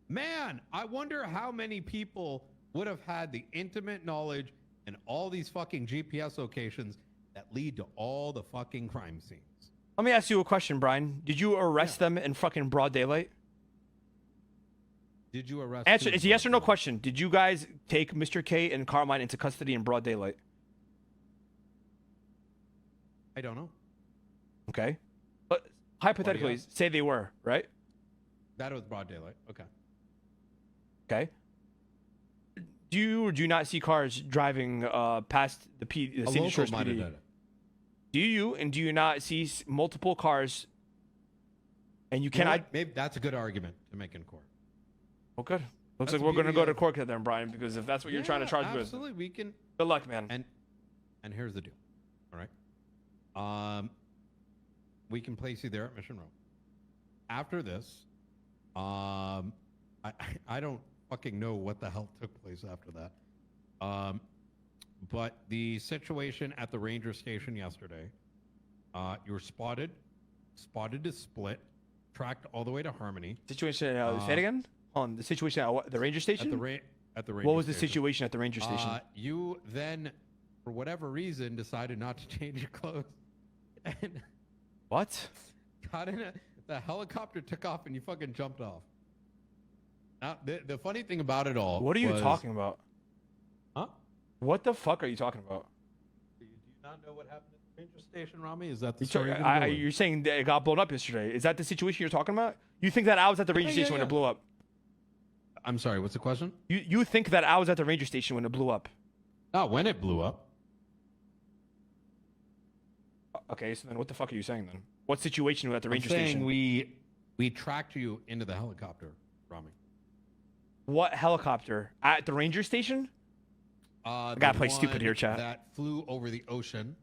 Man, I wonder how many people would have had the intimate knowledge and all these fucking GPS locations that lead to all the fucking crime scenes. Let me ask you a question, Brian. Did you arrest them in fucking broad daylight? Did you arrest? Answer. It's a yes or no question. Did you guys take Mr. K and Carmine into custody in broad daylight? I don't know. Okay. But hypothetically, yeah. say they were, right? That was broad daylight. Okay. Okay. Do you or do you not see cars driving past the City Shores PD? Do you and do you not see multiple cars? And you cannot. Maybe that's a good argument to make in court. Well, good. Looks like we're going to go to court then, Brian, because if that's what you're trying to charge with. Absolutely, we can. Good luck, man. And here's the deal. All right. We can place you there at Mission Row. After this, I don't fucking know what the hell took place after that. But the situation at the ranger station yesterday, you were spotted to Split, tracked all the way to Harmony. Situation. Say it again. On the situation at the ranger station. At the ranger. What was the station. situation at the ranger station? You then, for whatever reason, decided not to change your clothes. And what? Got in the helicopter took off and you fucking jumped off. Now, the funny thing about it all. What are you talking about? Huh? What the fuck are you talking about? Do you not know what happened at the ranger station, Ramee? Is that the story? You're saying that it got blown up yesterday. Is that the situation you're talking about? You think that I was at the ranger station when it blew up? I'm sorry, what's the question? You think that I was at the ranger station when it blew up? Not when it blew up. Okay, so then what the fuck are you saying then? What situation was at the ranger saying station? We tracked you into the helicopter, Ramee. What helicopter? At the ranger station? I gotta play stupid here, chat. That flew over the ocean,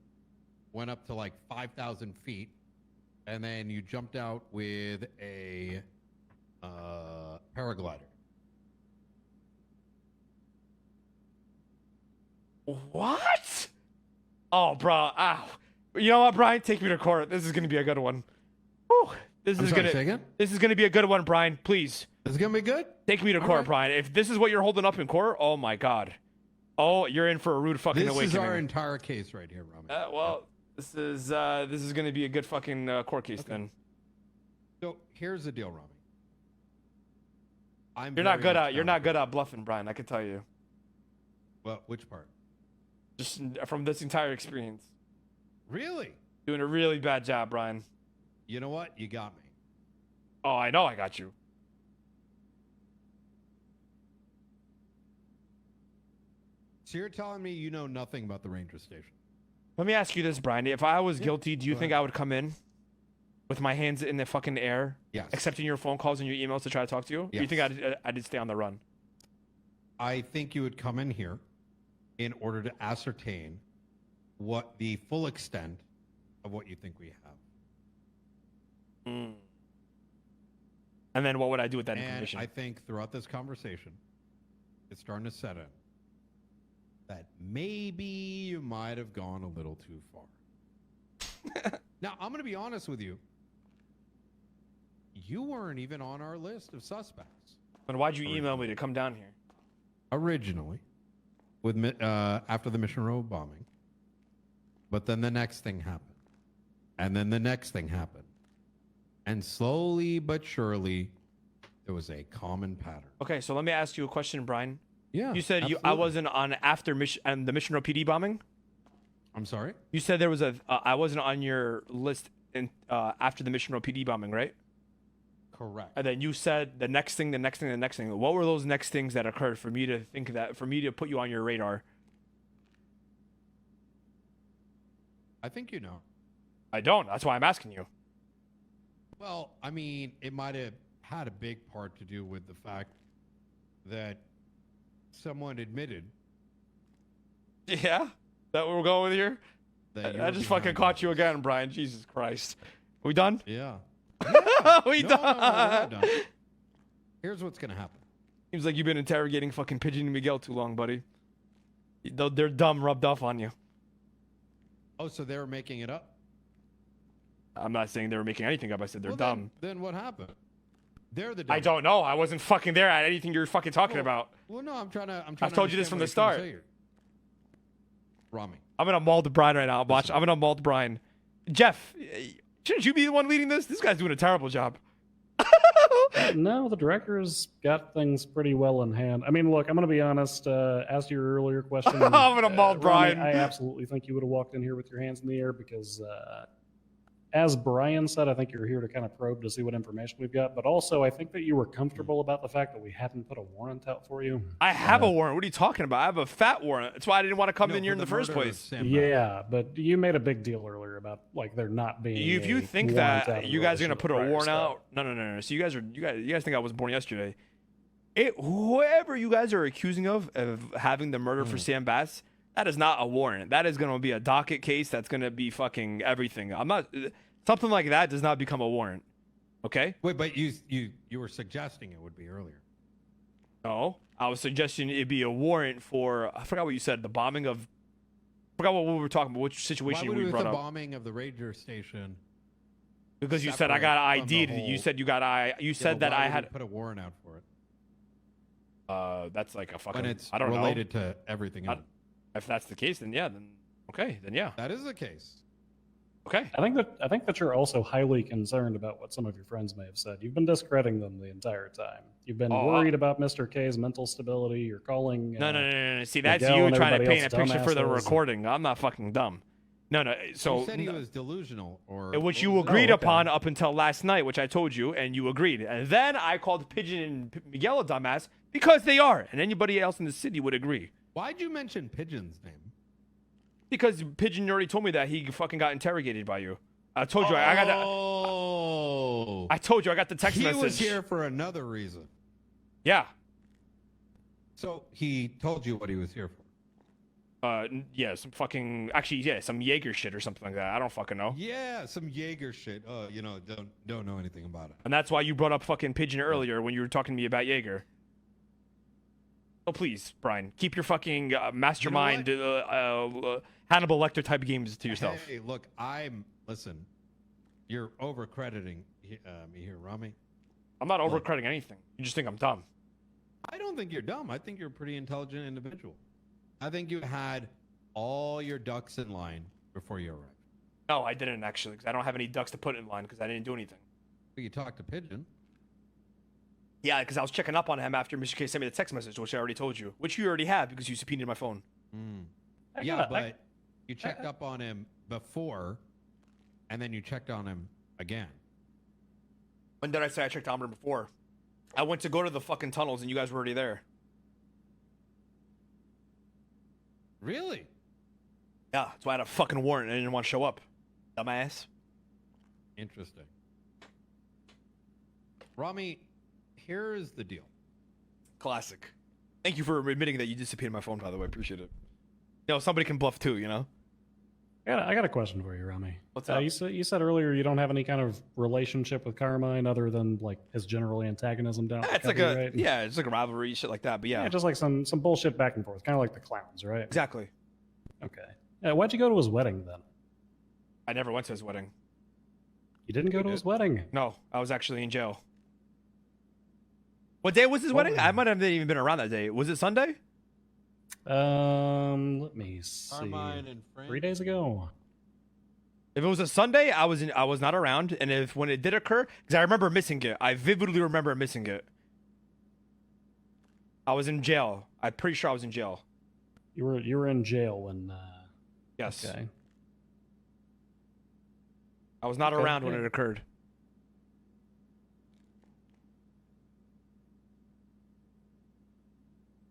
went up to like 5,000 feet, and then you jumped out with a paraglider. What? Oh, bro. Ow. You know what, Brian? Take me to court. This is gonna be a good one. Whew. This is gonna be a good one, Brian. Please. This is gonna be good. Take me to court, Brian. If this is what you're holding up in court, oh my god. Oh, you're in for a rude fucking awakening. This is our entire case right here, Ramee. Well, this is gonna be a good fucking court case then. So here's the deal, Ramee. You're not good at bluffing, Brian. I can tell you. Well, which part? Just from this entire experience. Really? Doing a really bad job, Brian. You know what? You got me. Oh, I know I got you. So you're telling me you know nothing about the ranger station? Let me ask you this, Brian. If I was guilty, do you think I would come in with my hands in the fucking air, accepting your phone calls and your emails to try to talk to you? Yes. Or you think I'd stay on the run? I think you would come in here in order to ascertain what the full extent of what you think we have. And then what would I do with that information? I think throughout this conversation, it's starting to set in that maybe you might have gone a little too far. Now, I'm going to be honest with you. You weren't even on our list of suspects. Then why'd you email me to come down here? Originally, after the Mission Row bombing. But then the next thing happened. And then the next thing happened. And slowly but surely, there was a common pattern. Okay, so let me ask you a question, Brian. Yeah. You said I wasn't on after the Mission Row PD bombing? I'm sorry? You said there was I wasn't on your list after the Mission Row PD bombing, right? Correct. And then you said the next thing. What were those next things that occurred for me to put you on your radar? I think you know. I don't. That's why I'm asking you. Well, I mean, it might have had a big part to do with the fact that someone admitted. Yeah? That what we're going with here? I just fucking caught you again, Brian. Jesus Christ. Are we done? Yeah. We No, done? we're not done. Here's what's going to happen. Seems like you've been interrogating fucking Pigeon and Miguel too long, buddy. They're dumb rubbed off on you. Oh, so they were making it up? I'm not saying they were making anything up. I said they're dumb. Then what happened? They're the. I dummies. don't know. I wasn't fucking there at anything you're fucking talking Well, about. Well, no, I'm trying to. I've told you this from the start. Ramee. I'm gonna maul the Brian right now. Watch. Listen. I'm gonna maul the Brian. Jeff, shouldn't you be the one leading this? This guy's doing a terrible job. No, the director's got things pretty well in hand. I mean, look, I'm going to be honest. As to your earlier question, I'm gonna maul Ramee, Brian. I absolutely think you would have walked in here with your hands in the air because, as Brian said, I think you're here to kind of probe to see what information we've got. But also, I think that you were comfortable about the fact that we hadn't put a warrant out for you. I have a warrant. What are you talking about? I have a fat warrant. That's why I didn't want to come in here in the first murder of place. Sam Bass. Yeah, but you made a big deal earlier about like there not being. If you a think warrant out that in you guys are relation gonna to put a prior warrant stuff. out, no. So you guys think I was born yesterday? Whoever you guys are accusing of having the murder for Sam Bass, that is not a warrant. That is gonna be a docket case. That's gonna be fucking everything. I'm not. Something like that does not become a warrant. Okay? Wait, but you were suggesting it would be earlier. No, I was suggesting it'd be a warrant for. I forgot what you said. The bombing of. I forgot what we were talking about. Which situation Why would we it brought the up? bombing of the ranger station? Because you said I got separate from the ID'd. You whole- said you got You Yeah, said but that why I would you had. put a warrant out for it That's like a fucking. when it's I don't know. related to everything else. If that's the case, then yeah, then okay, then yeah, That is the case. okay. I think that you're also highly concerned about what some of your friends may have said. You've been discrediting them the entire time. You've been worried about Mr. K's mental stability. You're calling. No. See, that's Miguel you and trying to everybody paint a else picture for the dumbasses. recording. I'm not fucking dumb. No. So You said he was delusional, or which you what was it? agreed okay. upon up until last night, which I told you, and you agreed. And then I called Pigeon and Miguel a dumbass because they are, and anybody else in the city would agree. Why'd you mention Pigeon's name? Because Pigeon already told me that he fucking got interrogated by you. I told you I got that. Oh, I told you I got the text he message. was here for another reason. Yeah. So he told you what he was here for. Yeah, some fucking some Jaeger shit or something like that. I don't fucking know. Yeah, some Jaeger shit. Don't know anything about it. And that's why you brought up fucking Pigeon earlier when you were talking to me about Jaeger. Oh, please, Brian, keep your fucking mastermind Hannibal Lecter type games to yourself. Hey, look, listen. You're overcrediting me here, Ramee. I'm not overcrediting anything. You just think I'm dumb. I don't think you're dumb. I think you're a pretty intelligent individual. I think you had all your ducks in line before you arrived. No, I didn't actually, because I don't have any ducks to put in line because I didn't do anything. But you talked to Pigeon. Yeah, because I was checking up on him after Mr. K sent me the text message, which I already told you, which you already have because you subpoenaed my phone. Yeah, but you checked up on him before, and then you checked on him again. When did I say I checked on him before? I went to go to the fucking tunnels and you guys were already there. Really? Yeah, that's why I had a fucking warrant and I didn't want to show up. Dumbass. Interesting. Ramee, here's the deal. Classic. Thank you for admitting that you disappeared my phone, by the way. Appreciate it. Somebody can bluff too, you know? I got a question for you, Ramee. What's up? You said earlier you don't have any kind of relationship with Carmine other than like his general antagonism down. Yeah, it's like it's like a rivalry, shit like that. But yeah, just like some bullshit back and forth, kind of like the clowns, right? exactly. Okay. Why'd you go to his wedding then? I never went to his wedding. You didn't go to his wedding. No, I was actually in jail. What day was his wedding? I might have even been around that day. Was it Sunday? Let me see. Carmine and Frank. 3 days ago. If it was a Sunday, I was not around. And if when it did occur, because I remember missing it, I vividly remember missing it. I was in jail. I'm pretty sure I was in jail. You were in jail when. Yes. Okay. I was not Okay, around when yeah. it occurred.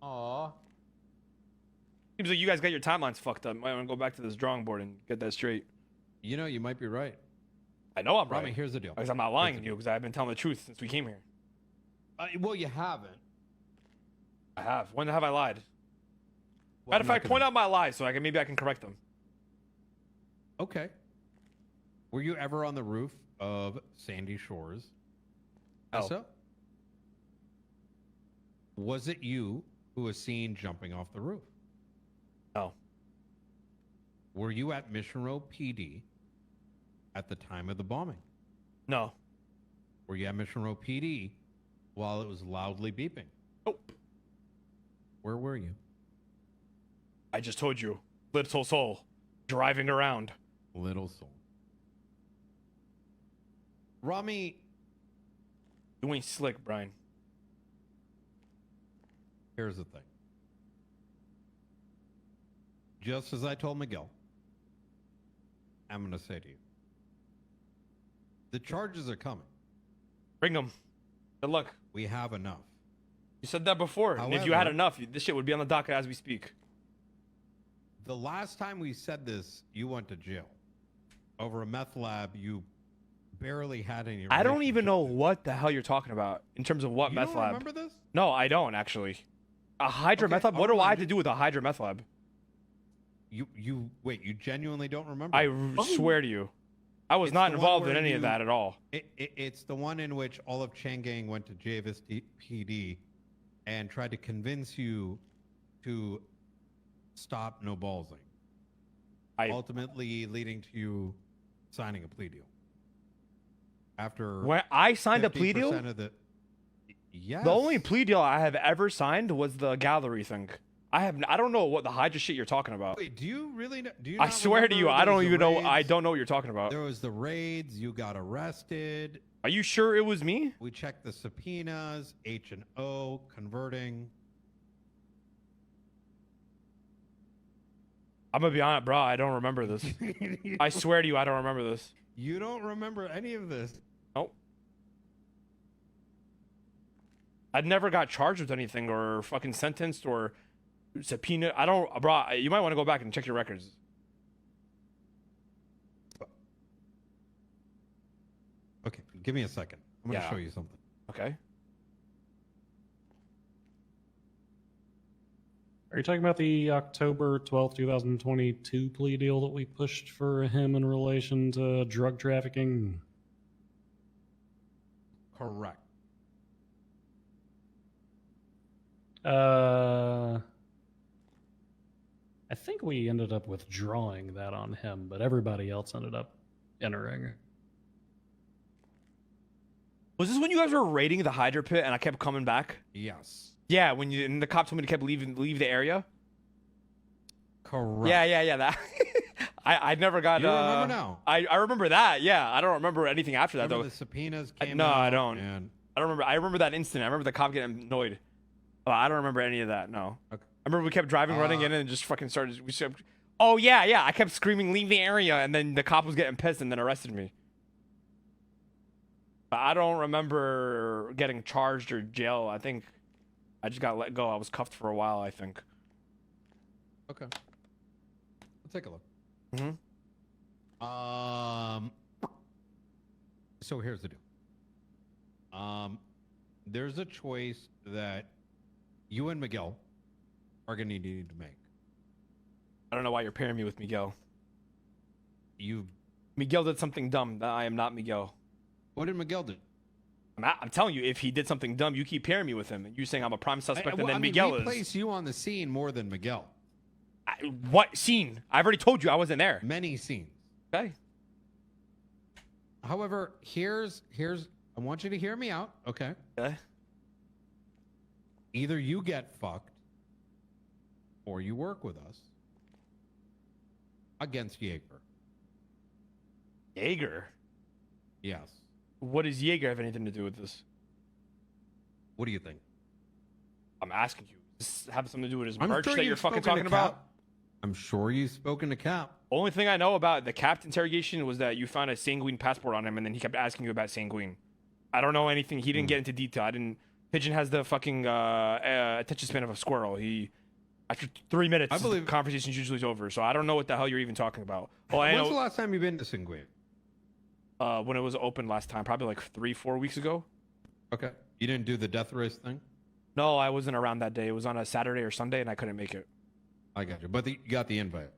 Aw. Seems like you guys got your timelines fucked up. Might want to go back to this drawing board and get that straight. You might be right. I know I'm Ramee, right. here's the deal. Because I'm not lying to you, because I've been telling the truth since we came here. Well, you haven't. I have. When have I lied? Well, Matter I'm of not fact, gonna- point out my lies so maybe I can correct them. Okay. Were you ever on the roof of Sandy Shores? No. Essa? Was it you who was seen jumping off the roof? No. Were you at Mission Row PD at the time of the bombing? No. Were you at Mission Row PD while it was loudly beeping. Nope. Where were you? I just told you. Little soul. Driving around. Little soul. Ramee, You ain't slick, Brian. here's the thing. Just as I told Miguel, I'm going to say to you, the charges are coming. Bring them. Good luck. We have enough. You said that before. And if you had However- enough, this shit would be on the docket as we speak. The last time we said this, you went to jail. Over a meth lab, you barely had any. I don't even know relationship what the hell you're talking about in terms of what to. You meth don't lab. remember this? No, I don't actually. A hydra Okay, meth lab? I'll What do I remind have to you. do with a hydra meth lab? You wait. You genuinely don't remember? I swear to you, I was It's not the one involved in where any of you- that at all. It's the one in which Olive Changang went to Javis PD and tried to convince you to stop no ballsing, ultimately leading to you signing a plea deal. After When I signed a plea deal, 50% of the yes, the only plea deal I have ever signed was the gallery thing. I don't know what the hydra shit you're talking about. Wait, do you really know? Do you? I not swear to you, remember I there was don't the even know. I raids? don't know what you're talking about. There was the raids. You got arrested. Are you sure it was me? We checked the subpoenas, H&O, converting. I'm gonna be honest, bro. I don't remember this. I swear to you, I don't remember this. You don't remember any of this. Nope. I never got charged with anything or fucking sentenced or subpoena. I don't, bro. You might want to go back and check your records. Okay, give me a second. I'm going to Yeah. show you something. Okay. Are you talking about the October 12th, 2022 plea deal that we pushed for him in relation to drug trafficking? Correct. I think we ended up withdrawing that on him, but everybody else ended up entering. Was this when you guys were raiding the Hydra pit and I kept coming back? Yes. Yeah, when you and the cop told me to keep leave the area. Correct. Yeah. That I never got. You don't remember now? I remember that. Yeah, I don't remember anything after that Remember though. the subpoenas came No, out? I don't. And I don't remember. I remember that incident. I remember the cop getting annoyed. I don't remember any of that. No. Okay. I remember we kept driving, running in, and just fucking started. Oh yeah. I kept screaming, "Leave the area!" And then the cop was getting pissed and then arrested me. But I don't remember getting charged or jail. I think I just got let go. I was cuffed for a while, I think. Okay. Let's take a look. Mhm. So here's the deal. There's a choice that you and Miguel are going to need to make. I don't know why you're pairing me with Miguel. You. Miguel did something dumb. I am not Miguel. What did Miguel do? I'm telling you, if he did something dumb, you keep pairing me with him. You're saying I'm a prime suspect, and well, then I mean, Miguel we is. place you on the scene more than Miguel. What scene? I've already told you I wasn't there. Many scenes. Okay. However, here's. I want you to hear me out. Okay. Okay. Either you get fucked, or you work with us against Jaeger. Jaeger. Yes. What does Jaeger have anything to do with this? What do you think? I'm asking you. Does this have something to do with his I'm merch sure that you're you've fucking spoken to talking about? Cap. I'm sure you've spoken to Cap. Only thing I know about the Capt interrogation was that you found a Sanguine passport on him, and then he kept asking you about Sanguine. I don't know anything. He didn't get into detail. Pigeon has the fucking attention span of a squirrel. After 3 minutes, I believe- the conversation's usually over. So I don't know what the hell you're even talking about. Well, I When's the know last time you've been to Sanguine? when it was open last time, probably like 3-4 weeks ago. Okay. You didn't do the death race thing? No, I wasn't around that day. It was on a Saturday or Sunday, and I couldn't make it. I got you. But you got the invite.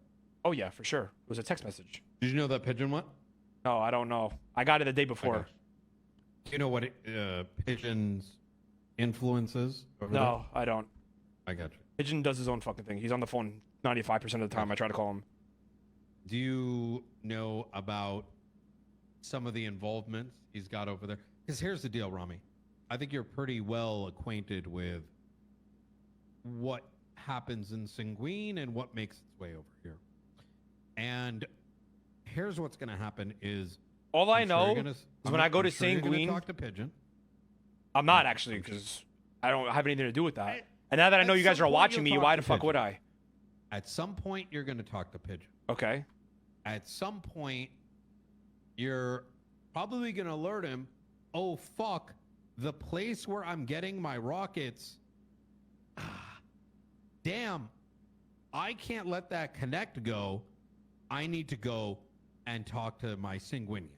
Oh yeah, for sure. It was a text message. Did you know that Pigeon went? No, I don't know. I got it the day I before. got you. Do you know what Pigeon's influence is? Over there? No, I don't. I got you. Pigeon does his own fucking thing. He's on the phone 95% of the time. I try to call him. Do you know about some of the involvements he's got over there? Because here's the deal, Ramee. I think you're pretty well acquainted with what happens in Sanguine and what makes its way over here. And here's what's going to happen is all I know is when I go to Sanguine, talk to Pigeon. I'm not actually, because I don't have anything to do with that. And now that I know you guys are watching me, why the fuck would I? At some point, you're going to talk to Pigeon. Okay. At some point, you're probably going to alert him, oh, fuck, the place where I'm getting my rockets, damn, I can't let that connect go. I need to go and talk to my Sanguinians.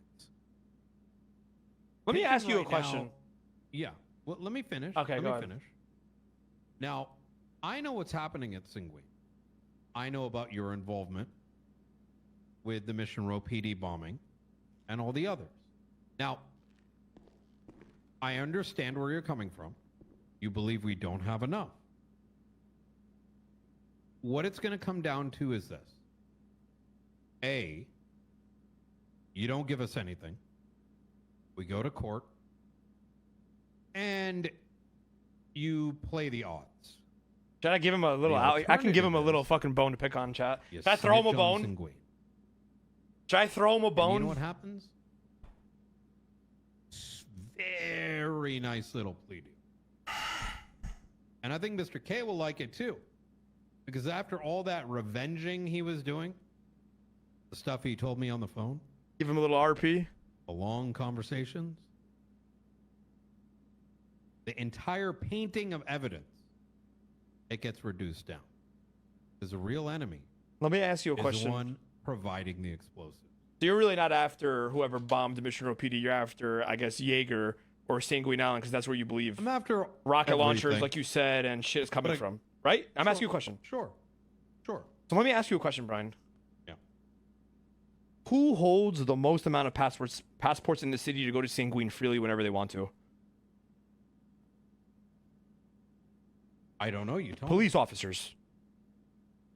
Let me ask you a question. Now, yeah. Well, let me finish. Okay, go ahead. Finish. Now, I know what's happening at Sanguine. I know about your involvement with the Mission Row PD bombing and all the others. Now, I understand where you're coming from. You believe we don't have enough. What it's going to come down to is this. A, you don't give us anything. We go to court. And you play the odds. Should I give him a little I can give him a little fucking bone to pick on, chat. Should I throw him a bone? Should I throw him a bone? And you know what happens? Very nice little plea deal. And I think Mr. K will like it too. Because after all that revenging he was doing, the stuff he told me on the phone. Give him a little RP. The long conversations. The entire painting of evidence, it gets reduced down. There's a real enemy. Let me ask you a is question. The one providing the explosives. So you're really not after whoever bombed Mission Row PD. You're after, I guess, Jaeger or Sanguine Island, because that's where you believe I'm after rocket everything. launchers, like you said, and shit is coming from. Right? I'm asking you a question. Sure. So let me ask you a question, Brian. Yeah. Who holds the most amount of passports in the city to go to Sanguine freely whenever they want to? I don't know. You told Police officers.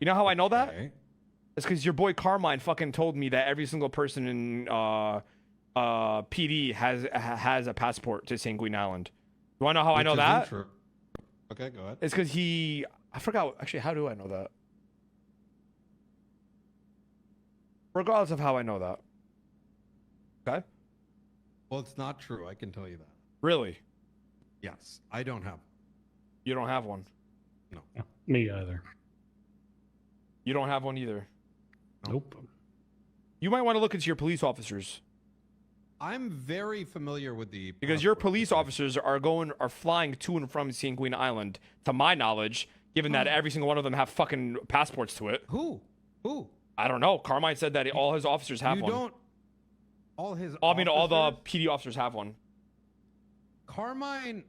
You know how I know that? Okay. It's because your boy Carmine fucking told me that every single person in PD has a passport to Sanguine Island. Do I know how I know that? True. Okay, go ahead. It's because I forgot. Actually, how do I know that? Regardless of how I know that. Okay. Well, it's not true. I can tell you that. Really? Yes. I don't have. You don't have one? No. Me either. You don't have one either? Nope. You might want to look into your police officers. I'm very familiar with the because your police officers are flying to and from Sanguine Island, to my knowledge, given that every single one of them have fucking passports to it. Who? I don't know. Carmine said that all his officers have one. Don't. All his. I mean, all the PD officers have one. Carmine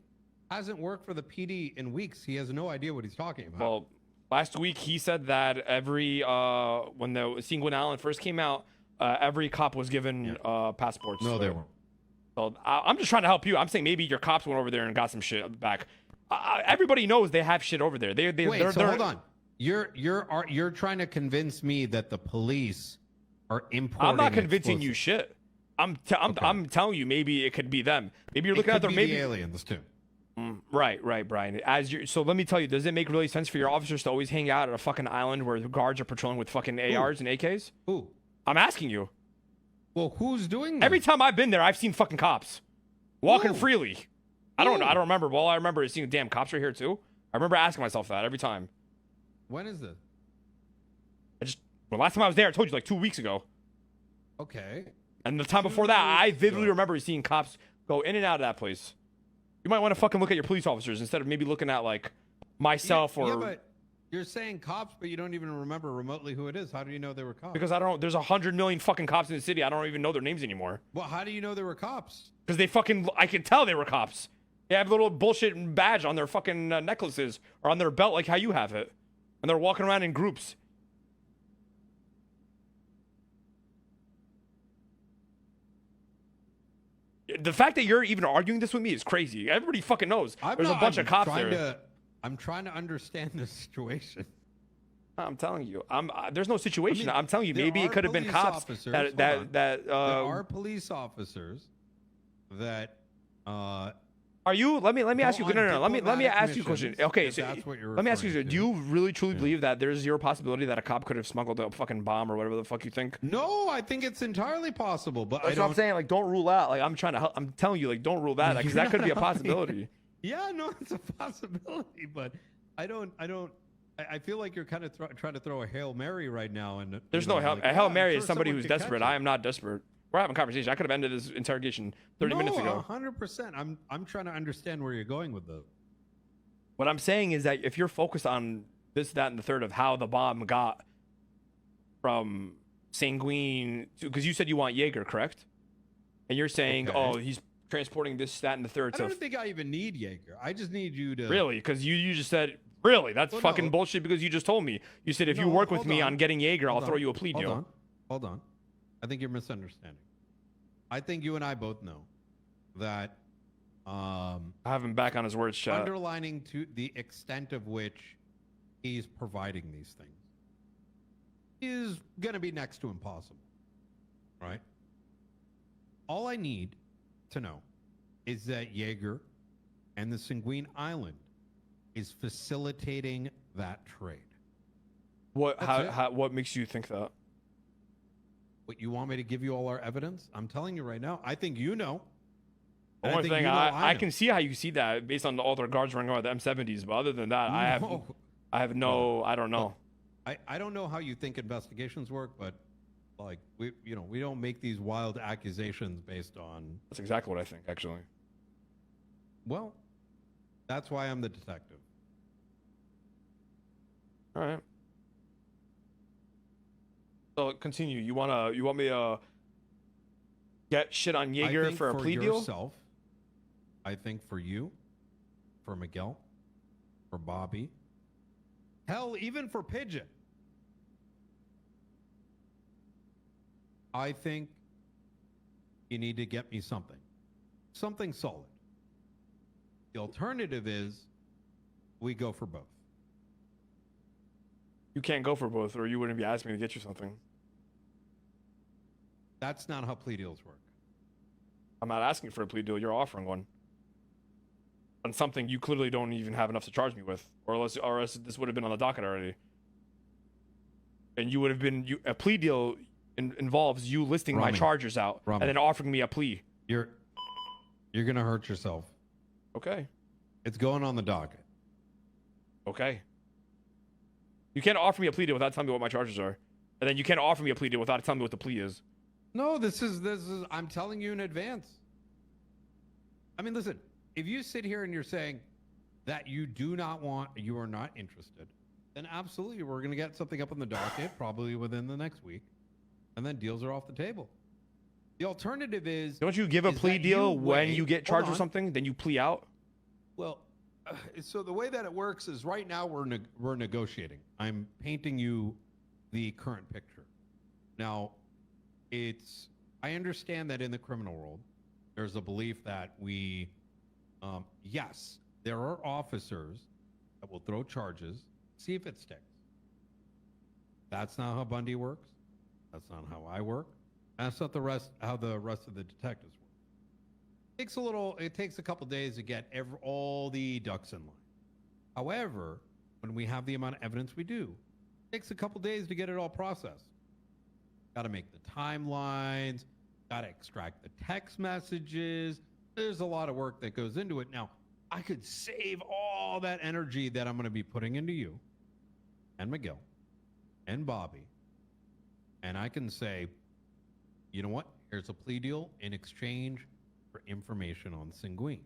hasn't worked for the PD in weeks. He has no idea what he's talking about. Well, last week he said that when the Sanguine Island first came out, every cop was given passports. No, they weren't. So I'm just trying to help you. I'm saying maybe your cops went over there and got some shit back. Everybody knows they have shit over there. They're hold on. You're trying to convince me that the police are importing. I'm not convincing you shit. I'm telling you maybe it could be them. Maybe you're looking at their maybe the aliens too. Right, Brian. So let me tell you, does it make really sense for your officers to always hang out at a fucking island where the guards are patrolling with fucking ARs and AKs? Who? I'm asking you. Well, who's doing that? Every time I've been there, I've seen fucking cops walking freely. I don't remember. Well, I remember seeing damn cops right here too. I remember asking myself that every time. When is this? Last time I was there, I told you like 2 weeks ago. Okay. And the time before that, I vividly remember seeing cops go in and out of that place. You might want to fucking look at your police officers instead of maybe looking at like myself or. Yeah, but you're saying cops, but you don't even remember remotely who it is. How do you know they were cops? Because there's 100 million fucking cops in the city. I don't even know their names anymore. Well, how do you know they were cops? Because I could tell they were cops. They have a little bullshit badge on their fucking necklaces or on their belt like how you have it. And they're walking around in groups. The fact that you're even arguing this with me is crazy. Everybody fucking knows. There's a bunch of cops there. I'm trying to understand the situation. I'm telling you. There's no situation. I'm telling you, maybe it could have been cops there are police officers that Are you? Let me ask you. Go No. on Let me ask you a diplomatic question. missions, Okay, if so that's what you're let me ask you. referring Do to. you really truly believe that there's zero possibility that a cop could have smuggled a fucking bomb or whatever the fuck you think? No, I think it's entirely possible, but That's I what I'm don't. saying. Like, don't rule out. Like, I'm trying to help. I'm telling you, like, don't rule that because that could be a possibility. Yeah, no, it's a possibility, but I feel like you're kind of trying to throw a Hail Mary right now. And There's you no know, help. like, A Hail I'm Mary sure is somebody someone who's could catch desperate. it. I am not desperate. We're having a conversation. I could have ended this interrogation 30 minutes ago. 100%. I'm trying to understand where you're going with this. What I'm saying is that if you're focused on this, that, and the third of how the bomb got from Sanguine to, because you said you want Jaeger, correct? And you're saying, Okay. oh, he's transporting this, that, and the third. I don't think I even need Jaeger. I just need you to Really? Because you just said, really? That's Well, fucking no. bullshit because you just told me. You said, if you No, work with hold me on. on getting Jaeger, I'll Hold throw on. you a plea deal. Hold on. I think you're misunderstanding. I think you and I both know that I have him back on his words, chat. underlining to the extent of which he's providing these things is going to be next to impossible, right? All I need to know is that Jaeger and the Sanguine Island is facilitating that trade. What? That's it. What makes you think that? What, you want me to give you all our evidence? I'm telling you right now. I think you know. The And only think thing you know I know. can see how you see that based on all the guards running around the M70s, but other than that, No. I have no, I don't know. I don't know how you think investigations work, but like we don't make these wild accusations based on, That's exactly what I think, actually. well, that's why I'm the detective. All right. So continue. You want me to get shit on I Jaeger think for a plea deal? yourself, I think for you, for Miguel, for Bobby, hell, even for Pigeon. I think you need to get me something solid. The alternative is we go for both. You can't go for both, or you wouldn't be asking me to get you something. That's not how plea deals work. I'm not asking for a plea deal. You're offering one. On something you clearly don't even have enough to charge me with, or else this would have been on the docket already. And you would have been a plea deal involves you listing my Ramee. charges out Ramee. and then offering me a plea. You're gonna hurt yourself. Okay. It's going on the docket. Okay. You can't offer me a plea deal without telling me what my charges are, and then you can't offer me a plea deal without telling me what the plea is. No, this is I'm telling you in advance. I mean, listen, if you sit here and you're saying that you are not interested, then absolutely we're going to get something up on the docket probably within the next week, and then deals are off the table. The alternative is, Don't you give a is plea that deal when wait- you get charged hold with on. something, then you plea out? Well, so the way that it works is right now we're negotiating. I'm painting you the current picture. Now, I understand that in the criminal world, there's a belief that yes, there are officers that will throw charges, see if it sticks. That's not how Bundy works. That's not how I work. And that's not how the rest of the detectives work. It takes a couple days to get all the ducks in line. However, when we have the amount of evidence we do, it takes a couple days to get it all processed. Got to make the timelines, got to extract the text messages. There's a lot of work that goes into it. Now, I could save all that energy that I'm going to be putting into you and Miguel and Bobby. And I can say, you know what? Here's a plea deal in exchange for information on Sanguine.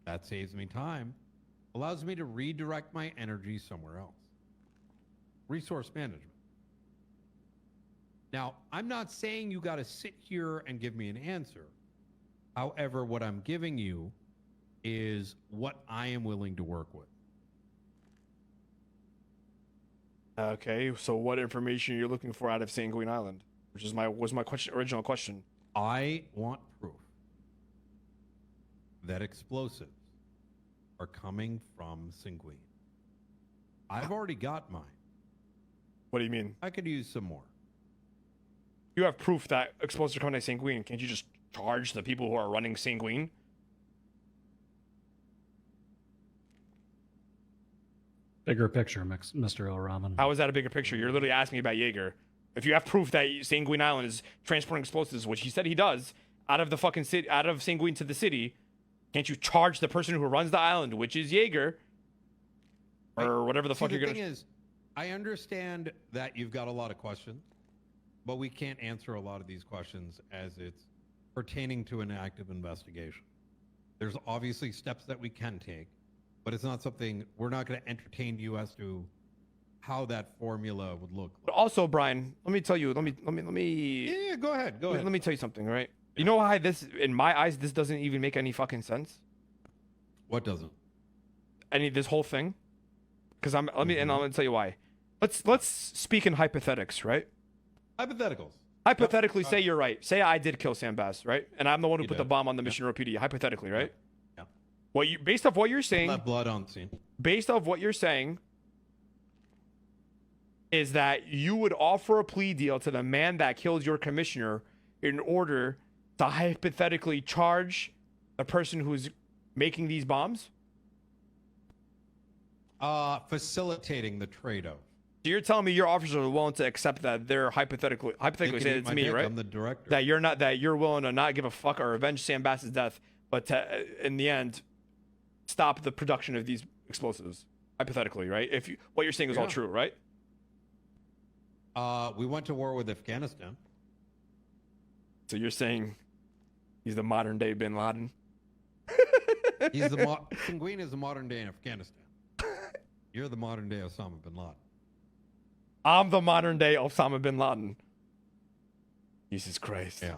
That saves me time, allows me to redirect my energy somewhere else. Resource management. Now, I'm not saying you got to sit here and give me an answer. However, what I'm giving you is what I am willing to work with. Okay, so what information are you looking for out of Sanguine Island? Which was my original question. I want proof that explosives are coming from Sanguine. I've already got mine. What do you mean? I could use some more. You have proof that explosives are coming to Sanguine. Can't you just charge the people who are running Sanguine? Bigger picture, Mr. El Rahman. How is that a bigger picture? You're literally asking me about Jaeger. If you have proof that Sanguine Island is transporting explosives, which he said he does, out of the fucking city, out of Sanguine to the city, can't you charge the person who runs the island, which is Jaeger, or whatever the fuck you're gonna? The thing is, I understand that you've got a lot of questions, but we can't answer a lot of these questions as it's pertaining to an active investigation. There's obviously steps that we can take, but it's not something we're not going to entertain you as to how that formula would look But like. also, Brian, let me tell you. Let me. Yeah, go ahead. Go ahead. Let me tell you something, right? You know why this, in my eyes, this doesn't even make any fucking sense. What doesn't? This whole thing, because and I'm gonna tell you why. Let's speak in hypothetics, right? Hypotheticals. Hypothetically, say you're right. Say I did kill Sam Bass, right? And I'm the one who You put did. the bomb on the Mission Road PD. Hypothetically, right? Yeah. What you, based off what you're saying, Left blood on the scene. based off what you're saying, is that you would offer a plea deal to the man that killed your commissioner in order to hypothetically charge the person who's making these bombs? Facilitating the trade of. So you're telling me your officers are willing to accept that they're hypothetically say it's me, right? I'm the director. That you're willing to not give a fuck or avenge Sam Bass's death, but to, in the end, stop the production of these explosives. Hypothetically, right? If what you're saying is all true, right? We went to war with Afghanistan. So you're saying he's the modern day Bin Laden? He's Sanguine is the modern day Afghanistan. You're the modern day Osama bin Laden. I'm the modern day Osama Bin Laden. Jesus Christ. Yeah.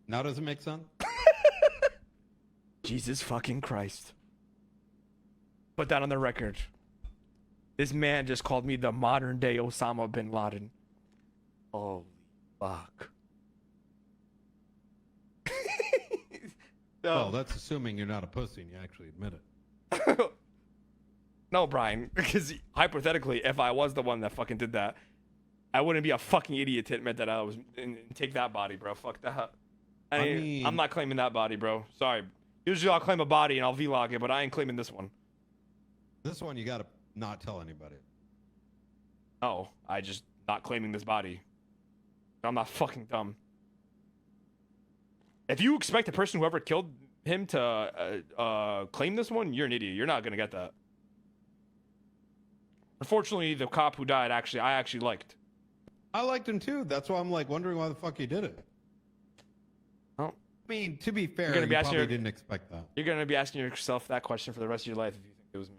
Now does it make sense? Jesus fucking Christ. Put that on the record. This man just called me the modern day Osama Bin Laden. Holy fuck. Well, that's assuming you're not a pussy and you actually admit it. No, Brian, because hypothetically, if I was the one that fucking did that, I wouldn't be a fucking idiot to admit that I was and take that body, bro. Fuck that. I mean, I'm not claiming that body, bro. Sorry. Usually I'll claim a body and I'll vlog it, but I ain't claiming this one. This one you gotta not tell anybody. No, I just not claiming this body. I'm not fucking dumb. If you expect the person whoever killed him to claim this one, you're an idiot. You're not gonna get that. Unfortunately, the cop who died, I actually liked. I liked him too. That's why I'm like wondering why the fuck he did it. Oh. I mean, to be fair, You're gonna be you asking probably didn't expect that. You're gonna be asking yourself that question for the rest of your life if you think it was me.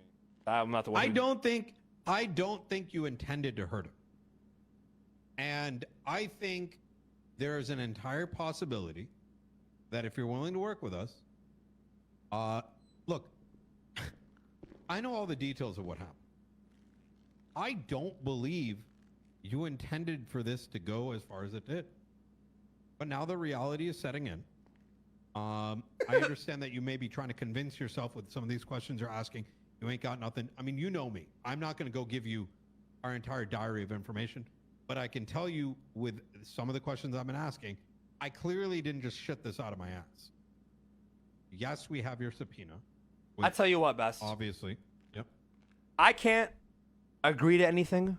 I'm not the one. I don't think you intended to hurt him. And I think there is an entire possibility that if you're willing to work with us, look, I know all the details of what happened. I don't believe you intended for this to go as far as it did. But now the reality is setting in. I understand that you may be trying to convince yourself with some of these questions you're asking. You ain't got nothing. I mean, you know me. I'm not going to go give you our entire diary of information. But I can tell you with some of the questions I've been asking, I clearly didn't just shit this out of my ass. Yes, we have your subpoena. I tell you what, Bess. Obviously. Yep. I can't agree to anything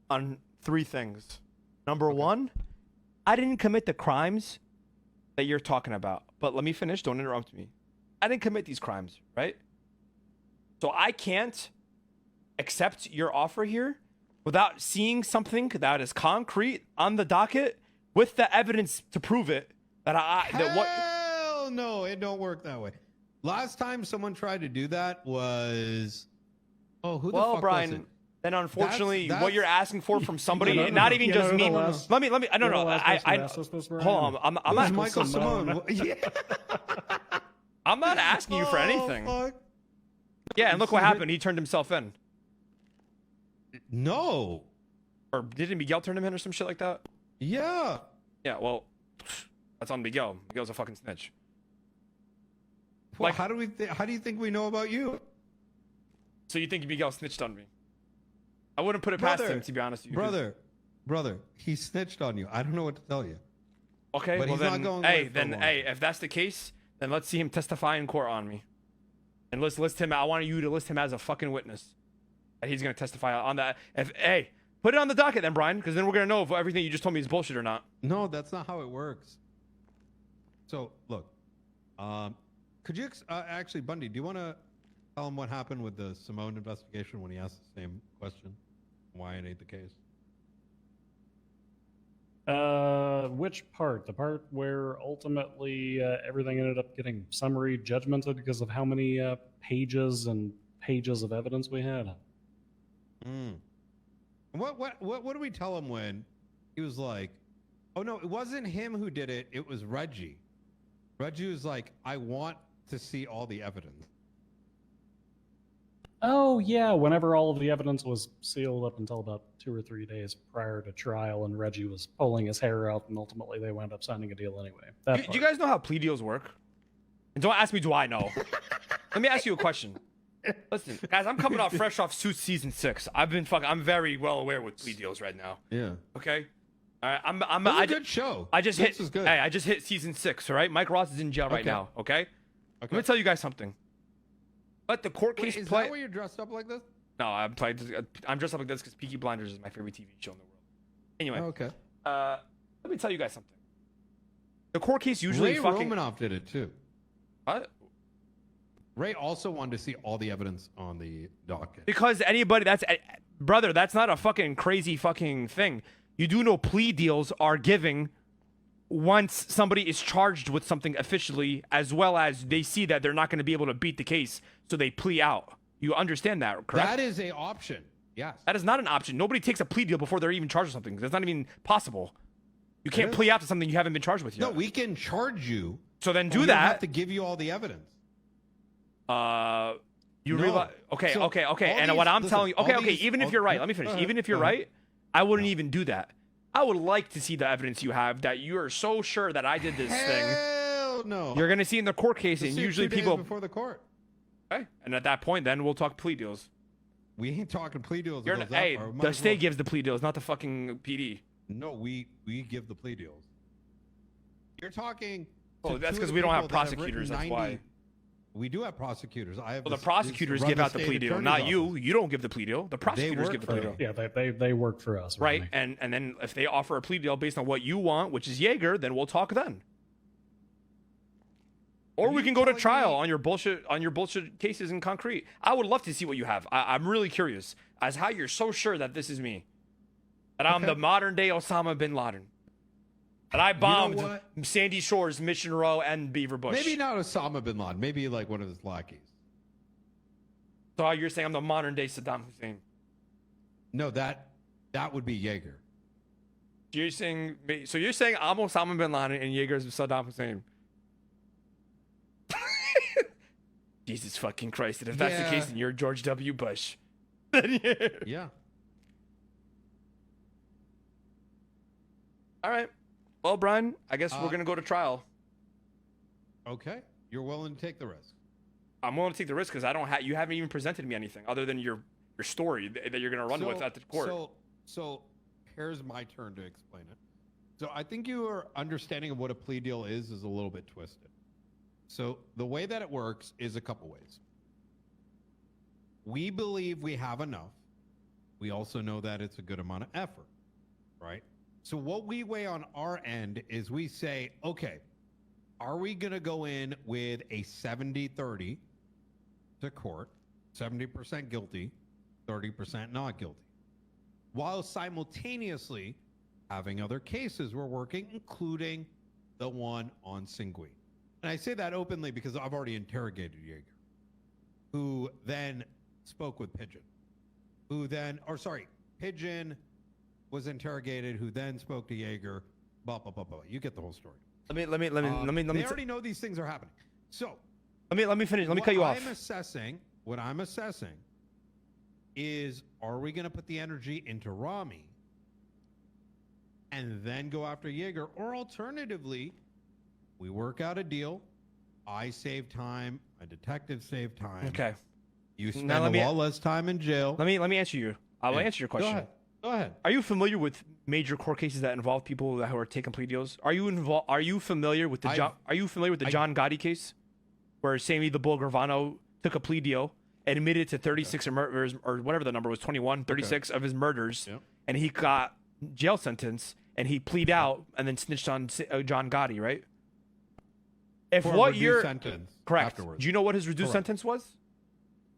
on 3 things. Number 1, I didn't commit the crimes that you're talking about. But let me finish. Don't interrupt me. I didn't commit these crimes, right? So I can't accept your offer here without seeing something that is concrete on the docket with the evidence to prove it. Hell no, it don't work that way. Last time someone tried to do that was, who the fuck Brian, was it? then unfortunately, That's- what you're asking for from somebody, You know- not even you just know me. the last- Let me. I don't know. Hold on. I'm It was not. Michael Simone. Yeah. I'm not asking you for anything. Fuck. Yeah, and look what happened. He turned himself in, No. or didn't Miguel turn him in, or some shit like that? Yeah. Yeah. Well, that's on Miguel. Miguel's a fucking snitch. Well, Like- how do you think we know about you? So you think Miguel snitched on me? I wouldn't put it past Brother, him, to be honest with you. Brother, he snitched on you. I don't know what to tell you. Okay, But well he's not then, going hey, away for a then, long hey, time. if that's the case, then let's see him testify in court on me, and let's list him. I want you to list him as a fucking witness. that he's gonna testify on that. Hey, put it on the docket then, Brian, because then we're gonna know if everything you just told me is bullshit or not. No, that's not how it works. So look, could you actually, Bundy? Do you want to tell him what happened with the Simone investigation when he asked the same question? Why it ain't the case? Which part? The part where ultimately everything ended up getting summary judgmented because of how many pages and pages of evidence we had. What do we tell him when he was like, "Oh no, it wasn't him who did it. It was Reggie." Reggie was like, "I want to see all the evidence." Oh yeah, whenever all of the evidence was sealed up until about 2 or 3 days prior to trial, and Reggie was pulling his hair out, and ultimately they wound up signing a deal anyway. Do you guys know how plea deals work? And don't ask me, do I know? Let me ask you a question. Listen, guys, I'm coming off fresh off Suits season 6. I'm very well aware with plea deals right now. Yeah. Okay. All right. It's a good show. I just This hit. is good. Hey, I just hit season 6. All right. Mike Ross is in jail right Okay. now. Okay. Okay. Let me tell you guys something. Let the court Wait, case is play. that why you're dressed up like this? No, I'm dressed up like this because Peaky Blinders is my favorite TV show in the world. Anyway. Oh, okay. Let me tell you guys something. The court case usually Ray fucking. Romanoff did it too. What? Ray also wanted to see all the evidence on the docket. Because anybody brother, that's not a fucking crazy fucking thing. You do know plea deals are giving once somebody is charged with something officially, as well as they see that they're not going to be able to beat the case, so they plea out. You understand that, correct? That is a option. Yes. That is not an option. Nobody takes a plea deal before they're even charged with something. That's not even possible. You can't plea out to something you haven't been charged with yet. No, we can charge you. So then but do we don't that. have to give you all the evidence. You No. realize? Okay, So, okay. all And these- what I'm listen, telling you, all okay. these- Even if all- you're right, yeah, let me finish. go ahead, Even if you're go ahead. right, I wouldn't even do that. I would like to see the evidence you have that you are so sure that I did this thing. Hell no. You're gonna see in the court case, Just and see it usually 2 days people. before the court. Okay. And at that point, then we'll talk plea deals. We ain't talking plea deals. You're until hey, that far. We might the as state well- gives the plea deals, not the fucking PD. No, we give the plea deals. You're talking. Oh, to that's two of 'cause the we don't have people that written prosecutors, that's 90 why. We do have prosecutors. I have. Well, the this prosecutors run give out the state plea deal, attorney's not you. office. You don't give the plea deal. The prosecutors work give the for plea me. deal. Yeah, they work for us, Right, Ramee. and then if they offer a plea deal based on what you want, which is Jaeger, then we'll talk then. Or Are we you can go to telling trial me- on your bullshit cases in concrete. I would love to see what you have. I'm really curious as how you're so sure that this is me, that I'm Okay. the modern day Osama bin Laden, that I bombed what? Sandy Shores, Mission Row, and Beaver Bush. Maybe not Osama bin Laden. Maybe like one of his lackeys. So you're saying I'm the modern day Saddam Hussein? No, that would be Jaeger. You're saying I'm Osama bin Laden and Jaeger's Saddam Hussein? Jesus fucking Christ! And if that's the Yeah. case, then you're George W. Bush. Yeah. All right. Well, Brian, I guess we're Uh, gonna go to trial. Okay. You're willing to take the risk. I'm willing to take the risk because you haven't even presented me anything other than your story that you're gonna run with at the court. So here's my turn to explain it. So I think your understanding of what a plea deal is a little bit twisted. So the way that it works is a couple ways. We believe we have enough. We also know that it's a good amount of effort, right? So what we weigh on our end is we say, okay, are we going to go in with a 70-30 to court, 70% guilty, 30% not guilty, while simultaneously having other cases we're working, including the one on Singuin. And I say that openly because I've already interrogated Jaeger, who then spoke with Pigeon, Pigeon was interrogated, who then spoke to Jaeger, blah, blah, blah, blah. You get the whole story. Let me They already know these things are happening. So let me finish. Let me cut you off. What I'm assessing is, are we going to put the energy into Ramee and then go after Jaeger? Or alternatively, we work out a deal. I save time. My detectives save time. Okay. You spend Now a lot less time in jail. Let me answer you. I will Yeah. answer your question. Go ahead. Are you familiar with major court cases that involve people who are taking plea deals? Are you familiar with the John Gotti case, where Sammy the Bull Gravano took a plea deal admitted to 36 murders, or whatever the number was, 21, 36 of his murders, and he got jail sentence, and he pleaded out and then snitched on John Gotti, right? If For what a you're reduced sentence correct, afterwards. do you know what his reduced Correct. sentence was?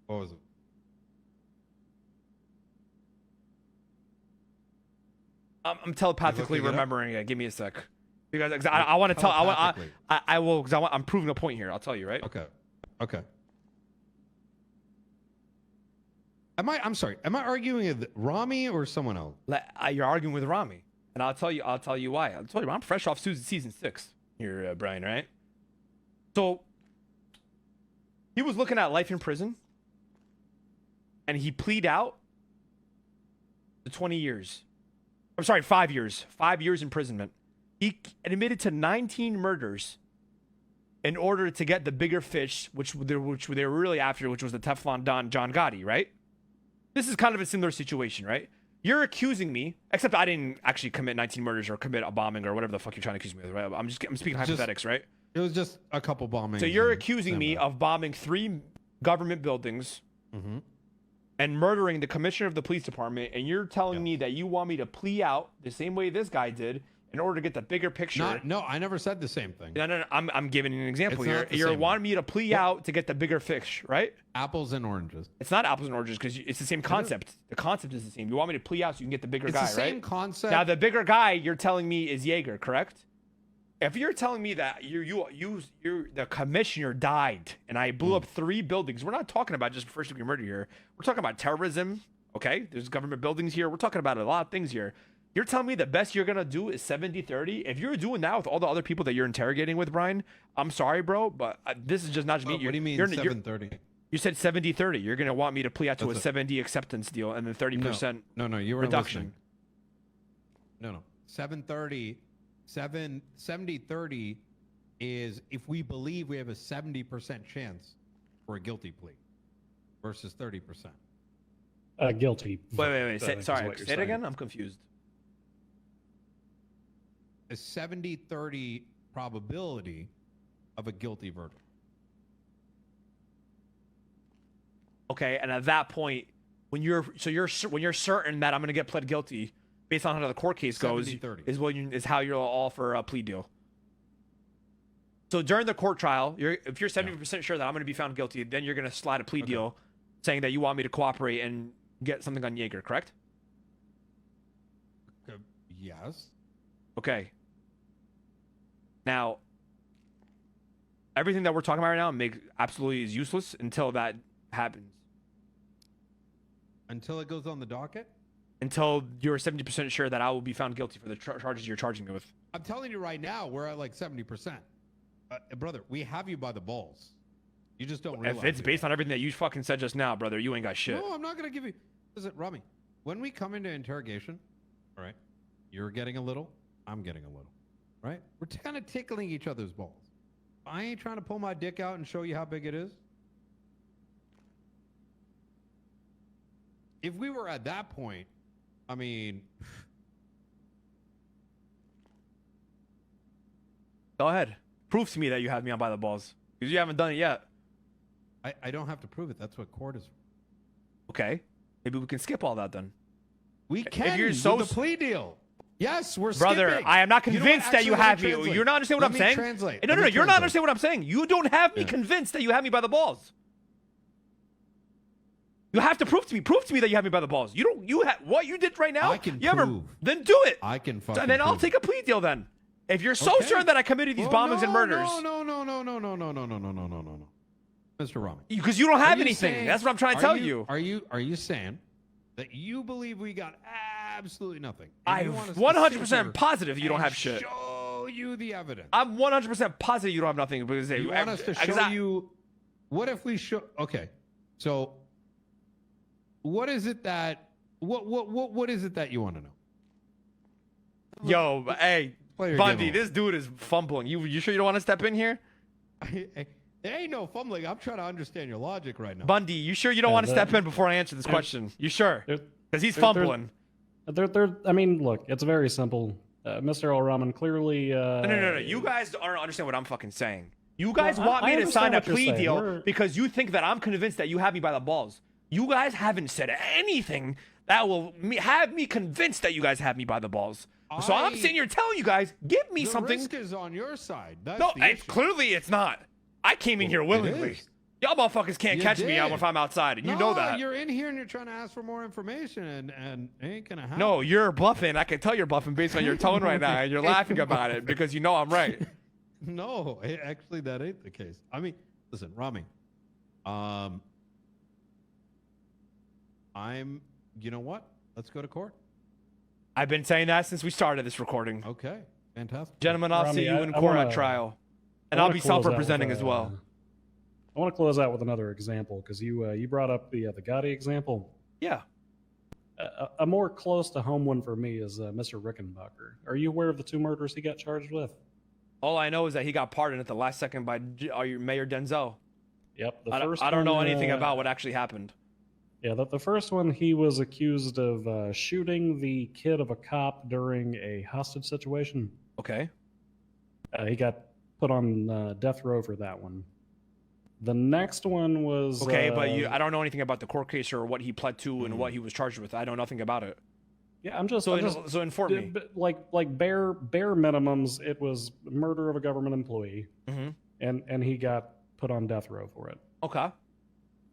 What was it? I'm telepathically looking it up? remembering it. Give me a sec, because 'cause I want to tell. Telepathically. I will, because I'm proving a point here. I'll tell you, right? Okay. Okay. I'm sorry. Am I arguing with Ramee or someone else? You're arguing with Ramee, and I'll tell you why. I'll tell you, I'm fresh off season 6 here, Brian. Right? So he was looking at life in prison, and he pleaded out to 20 years. I'm sorry, 5 years. 5 years imprisonment. He admitted to 19 murders in order to get the bigger fish, which they were really after, which was the Teflon Don John Gotti, right? This is kind of a similar situation, right? You're accusing me, except I didn't actually commit 19 murders or commit a bombing or whatever the fuck you're trying to accuse me of, right? I'm speaking hypothetics, right? It was just a couple bombings. So you're accusing me of bombing 3 government buildings and murdering the commissioner of the police department, and you're telling me that you want me to plea out the same way this guy did in order to get the bigger picture. No, I never said the same thing. No. I'm giving an example It's here. not the You're same wanting me to plea out to get the bigger fish, right? Apples and oranges. It's not apples and oranges because it's the same concept. The concept is the same. You want me to plea out so you can get the bigger It's guy, the same right? concept. Now the bigger guy you're telling me is Jaeger, correct? If you're telling me that you're the commissioner died and I blew up 3 buildings, we're not talking about just first degree murder here. We're talking about terrorism. Okay, there's government buildings here. We're talking about a lot of things here. You're telling me the best you're gonna do is 70-30? If you're doing that with all the other people that you're interrogating with, Brian, I'm sorry, bro, but this is just not me. What do you mean 7:30? You said 70-30. You're gonna want me to plea out to a 70 acceptance deal and then 30% No, you were reduction. No. 70-30 is if we believe we have a 70% chance for a guilty plea versus 30%. Guilty. Wait. Sorry, say it again. I'm confused. A 70-30 probability of a guilty verdict. Okay, and at that point, when you're certain that I'm gonna get pled guilty based on how the court case goes, 70-30. is how you're all for a plea deal. So during the court trial, if you're 70% sure that I'm gonna be found guilty, then you're gonna slide a plea deal, saying that you want me to cooperate and get something on Jaeger, correct? Yes. Okay. Now, everything that we're talking about right now absolutely is useless until that happens. Until it goes on the docket? Until you're 70% sure that I will be found guilty for the charges you're charging me with. I'm telling you right now, we're at like 70%. Brother, we have you by the balls. You just don't realize If it's based on everything that you fucking said just now, brother, you ain't got shit. No, I'm not going to give you... Listen, Ramee, when we come into interrogation, all right, you're getting a little, I'm getting a little, right? We're kind of tickling each other's balls. I ain't trying to pull my dick out and show you how big it is. If we were at that point, I mean... Go ahead. Prove to me that you have me on by the balls. Because you haven't done it yet. I don't have to prove it. That's what court is for. Okay. Maybe we can skip all that then. We can you're with so the plea deal. Yes, we're Brother, skipping. I am not You know convinced what? that you Actually, let have me me. translate. You're not understanding what Let I'm me saying? translate. No, Let me you're not translate. understanding what I'm saying. You don't have me Yeah. convinced that you have me by the balls. You have to prove to me. Prove to me that you have me by the balls. You don't. You have what you did right now. I can you ever, prove. Then do it. I can fucking And then I'll prove take a plea deal then. If you're so Okay. sure that I committed these bombings and murders, No. Mr. Ramee. Because you don't Are have you anything. saying- That's what I'm trying to tell you. Are you saying that you believe we got absolutely nothing? And you I'm want us to 100% sit here positive you don't and have shit. Show you the evidence. I'm 100% positive you don't have nothing. Because You want us to show you? What if we show? Okay, so what is it that what is it that you want to know? Yo, hey, Play your Bundy, game this dude is fumbling. You sure you don't want to step in here? There ain't no fumbling. I'm trying to understand your logic right now. Bundy, you sure you don't want to step in before I answer this question? You sure? Because he's fumbling. I mean, look, it's very simple. Mr. Al-Rahman clearly... No. You guys aren't understand what I'm fucking saying. You guys Well, want I me to sign understand a what you're plea saying. deal We're- because you think that I'm convinced that you have me by the balls. You guys haven't said anything that will have me convinced that you guys have me by the balls. So I'm sitting here telling you guys, give me The something. risk is on your side. That's No, the issue. clearly it's not. I came in here willingly. is. Y'all motherfuckers can't You catch me did. if I'm outside, and you No, know that. You're in here and you're trying to ask for more information, and it ain't gonna happen. No, you're bluffing. I can tell you're bluffing based on your tone right now, and you're laughing about it because you know I'm right. No, actually, that ain't the case. I mean, listen, Ramee. You know what? Let's go to court. I've been saying that since we started this recording. Okay, fantastic. Gentlemen, I'll see Ramee, you in I court wanna- at trial. I And I'll wanna be close out with self-representing as well. I want to close out with another example because you brought up the Gotti example. Yeah. A more close to home one for me is Mr. Rickenbacker. Are you aware of the 2 murders he got charged with? All I know is that he got pardoned at the last second by Mayor Denzel. Yep. I don't know anything about what actually happened. Yeah, the first one, he was accused of shooting the kid of a cop during a hostage situation. Okay. He got put on death row for that one. The next one was Okay, but I don't know anything about the court case or what he pled to and what he was charged with. I know nothing about it. Yeah, I'm just So inform me. like bare minimums. It was murder of a government employee, Mm-hmm. and he got put on death row for it. Okay.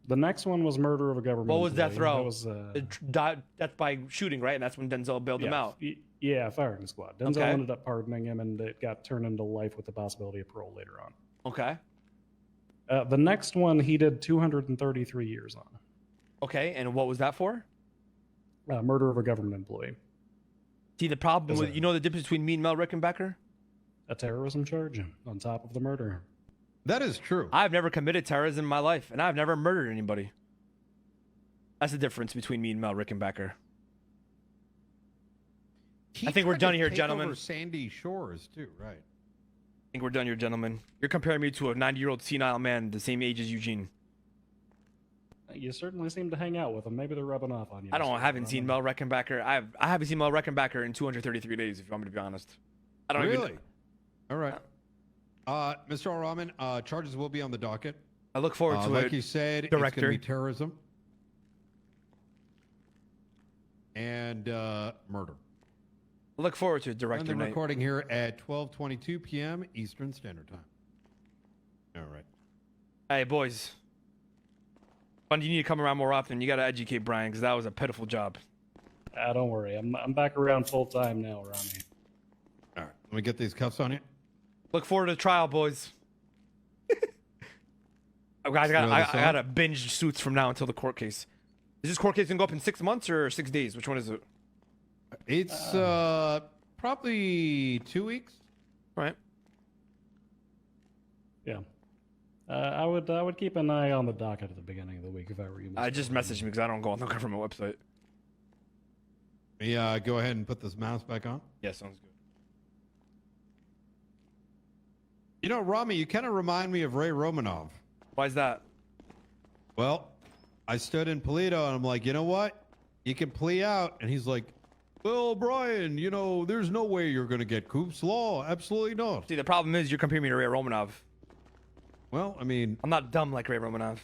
The next one was murder of a government. What was employee. death row? That was That's by shooting, right? And that's when Denzel bailed him out. Yeah, firing squad. Denzel Okay. ended up pardoning him, and it got turned into life with the possibility of parole later on. Okay. The next one he did 233 years on. Okay, and what was that for? Murder of a government employee. See, the problem Is with, it- you know the difference between me and Mel Rickenbacker? A terrorism charge on top of the murder. That is true. I've never committed terrorism in my life, and I've never murdered anybody. That's the difference between me and Mel Rickenbacker. I think we're tried done to here, take gentlemen. over Sandy Shores too, right? I think we're done here, gentlemen. You're comparing me to a 90-year-old senile man the same age as Eugene. You certainly seem to hang out with them. Maybe they're rubbing off on you. I haven't seen Mel Rickenbacker. I haven't seen Mel Rickenbacker in 233 days, if you want me to be honest. I don't Really? even. All right. Mr. Al-Rahman, charges will be on the docket. I look forward to like it. you said, it's Director. going to be terrorism and murder. I look forward to it, And Director the Knight. recording here at 12:22 p.m. Eastern Standard Time. All right. Hey, boys. Bundy, you need to come around more often. You got to educate Brian, because that was a pitiful job. Don't worry. I'm back around full time now, Ramee. All right. Let me get these cuffs on you. Look forward to the trial, boys. Oh, guys, I got to binge suits from now until the court case. Is this court case going to go up in 6 months or 6 days? Which one is it? It's probably 2 weeks. Right. Yeah. I would keep an eye on the docket at the beginning of the week if I were you. Mr. Just Ramee. message me because I don't go on the government website. Yeah, go ahead and put this mouse back on. Yeah, sounds good. You know, Ramee, you kind of remind me of Ray Romanov. Why is that? Well, I stood in Polito and I'm like, you know what? You can plea out. And he's like, well, Brian, you know, there's no way you're going to get Coop's Law. Absolutely not. See, the problem is you're comparing me to Ray Romanov. Well, I mean, I'm not dumb like Ray Romanov.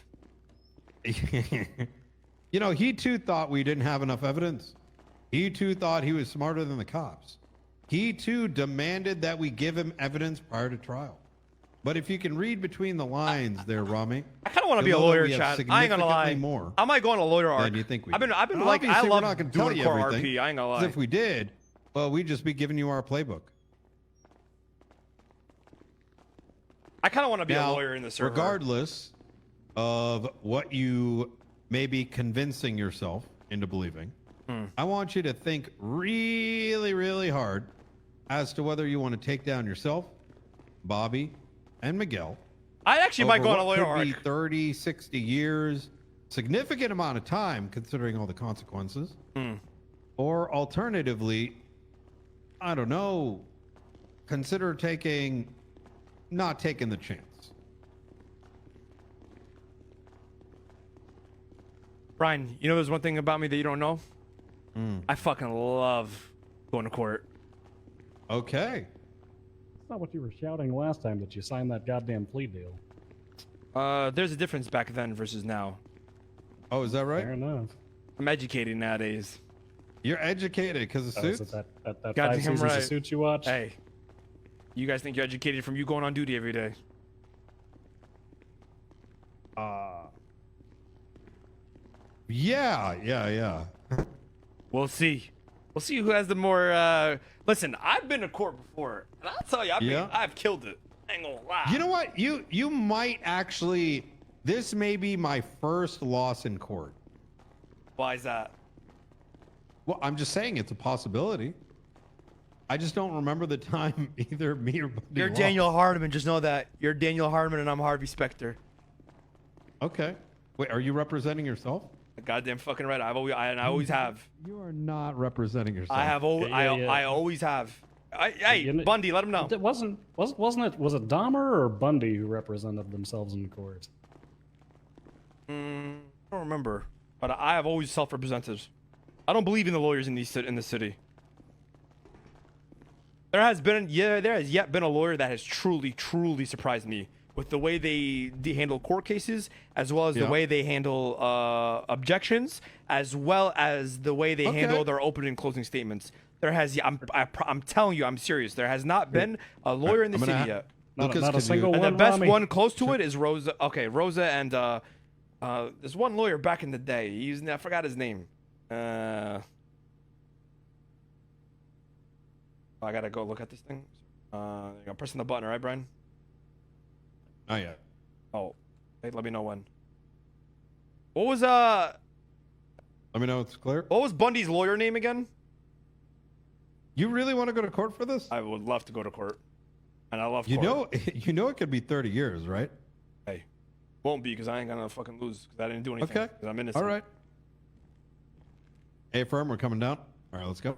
you know, he too thought we didn't have enough evidence. He too thought he was smarter than the cops. He too demanded that we give him evidence prior to trial. But if you can read between the lines there, Ramee, I kind of want to be a you'll know that lawyer, we have Chad. I ain't gonna lie. significantly more I might go on a lawyer arc. than you think we I've been do. like, Obviously, I we're love not gonna tell doing you core everything, RP. I ain't gonna 'cause lie. if we did, well, we'd just be giving you our playbook. I kind of want to be a Now, lawyer in the server. regardless of what you may be convincing yourself into believing, I want you to think really, really hard as to whether you want to take down yourself, Bobby, and Miguel. I actually might over go on a what lawyer could be arc. 30, 60 years, significant amount of time considering all the consequences. Or alternatively, I don't know, consider not taking the chance. Brian, you know there's one thing about me that you don't know? I fucking love going to court. Okay. That's not what you were shouting last time that you signed that goddamn plea deal. There's a difference back then versus now. Oh, is that right? Fair enough. I'm educated nowadays. You're educated because of Oh, is suits? it that Goddamn 5 seasons right. of Suits you watch? Hey, you guys think you're educated from you going on duty every day? Yeah. We'll see. We'll see who has the more. Listen, I've been to court before, and I'll tell you, I've killed it. I ain't gonna lie. You know what? You might actually. This may be my first loss in court. Why is that? Well, I'm just saying it's a possibility. I just don't remember the time either me or Bundy You're lost. Daniel Hardman. Just know that you're Daniel Hardman, and I'm Harvey Specter. Okay. Wait, are you representing yourself? Goddamn fucking right. I always have. You are not representing yourself. I have. I always have. Hey, You know- Bundy, let him know. Was it Dahmer or Bundy who represented themselves in court? I don't remember, but I have always self-represented. I don't believe in the lawyers in the city. There has yet been a lawyer that has truly surprised me with the way they handle court cases, as well as the way they handle objections, as well as the way they handle their opening and closing statements. I'm telling you, I'm serious. There has not been a lawyer in the city yet. Not a single And one. the best Ramee. one close to it is Rosa. Okay, Rosa and there's one lawyer back in the day. I forgot his name. I gotta go look at this thing. I'm pressing the button, all right, Brian? Oh yeah. Oh, hey, let me know when. What was Let me know it's clear. What was Bundy's lawyer name again? You really want to go to court for this? I would love to go to court, and I love You court. know it could be 30 years, right? Hey, won't be because I ain't gonna fucking lose because I didn't do anything. Okay. 'Cause I'm innocent. All right. Hey, firm, we're coming down. All right, let's go.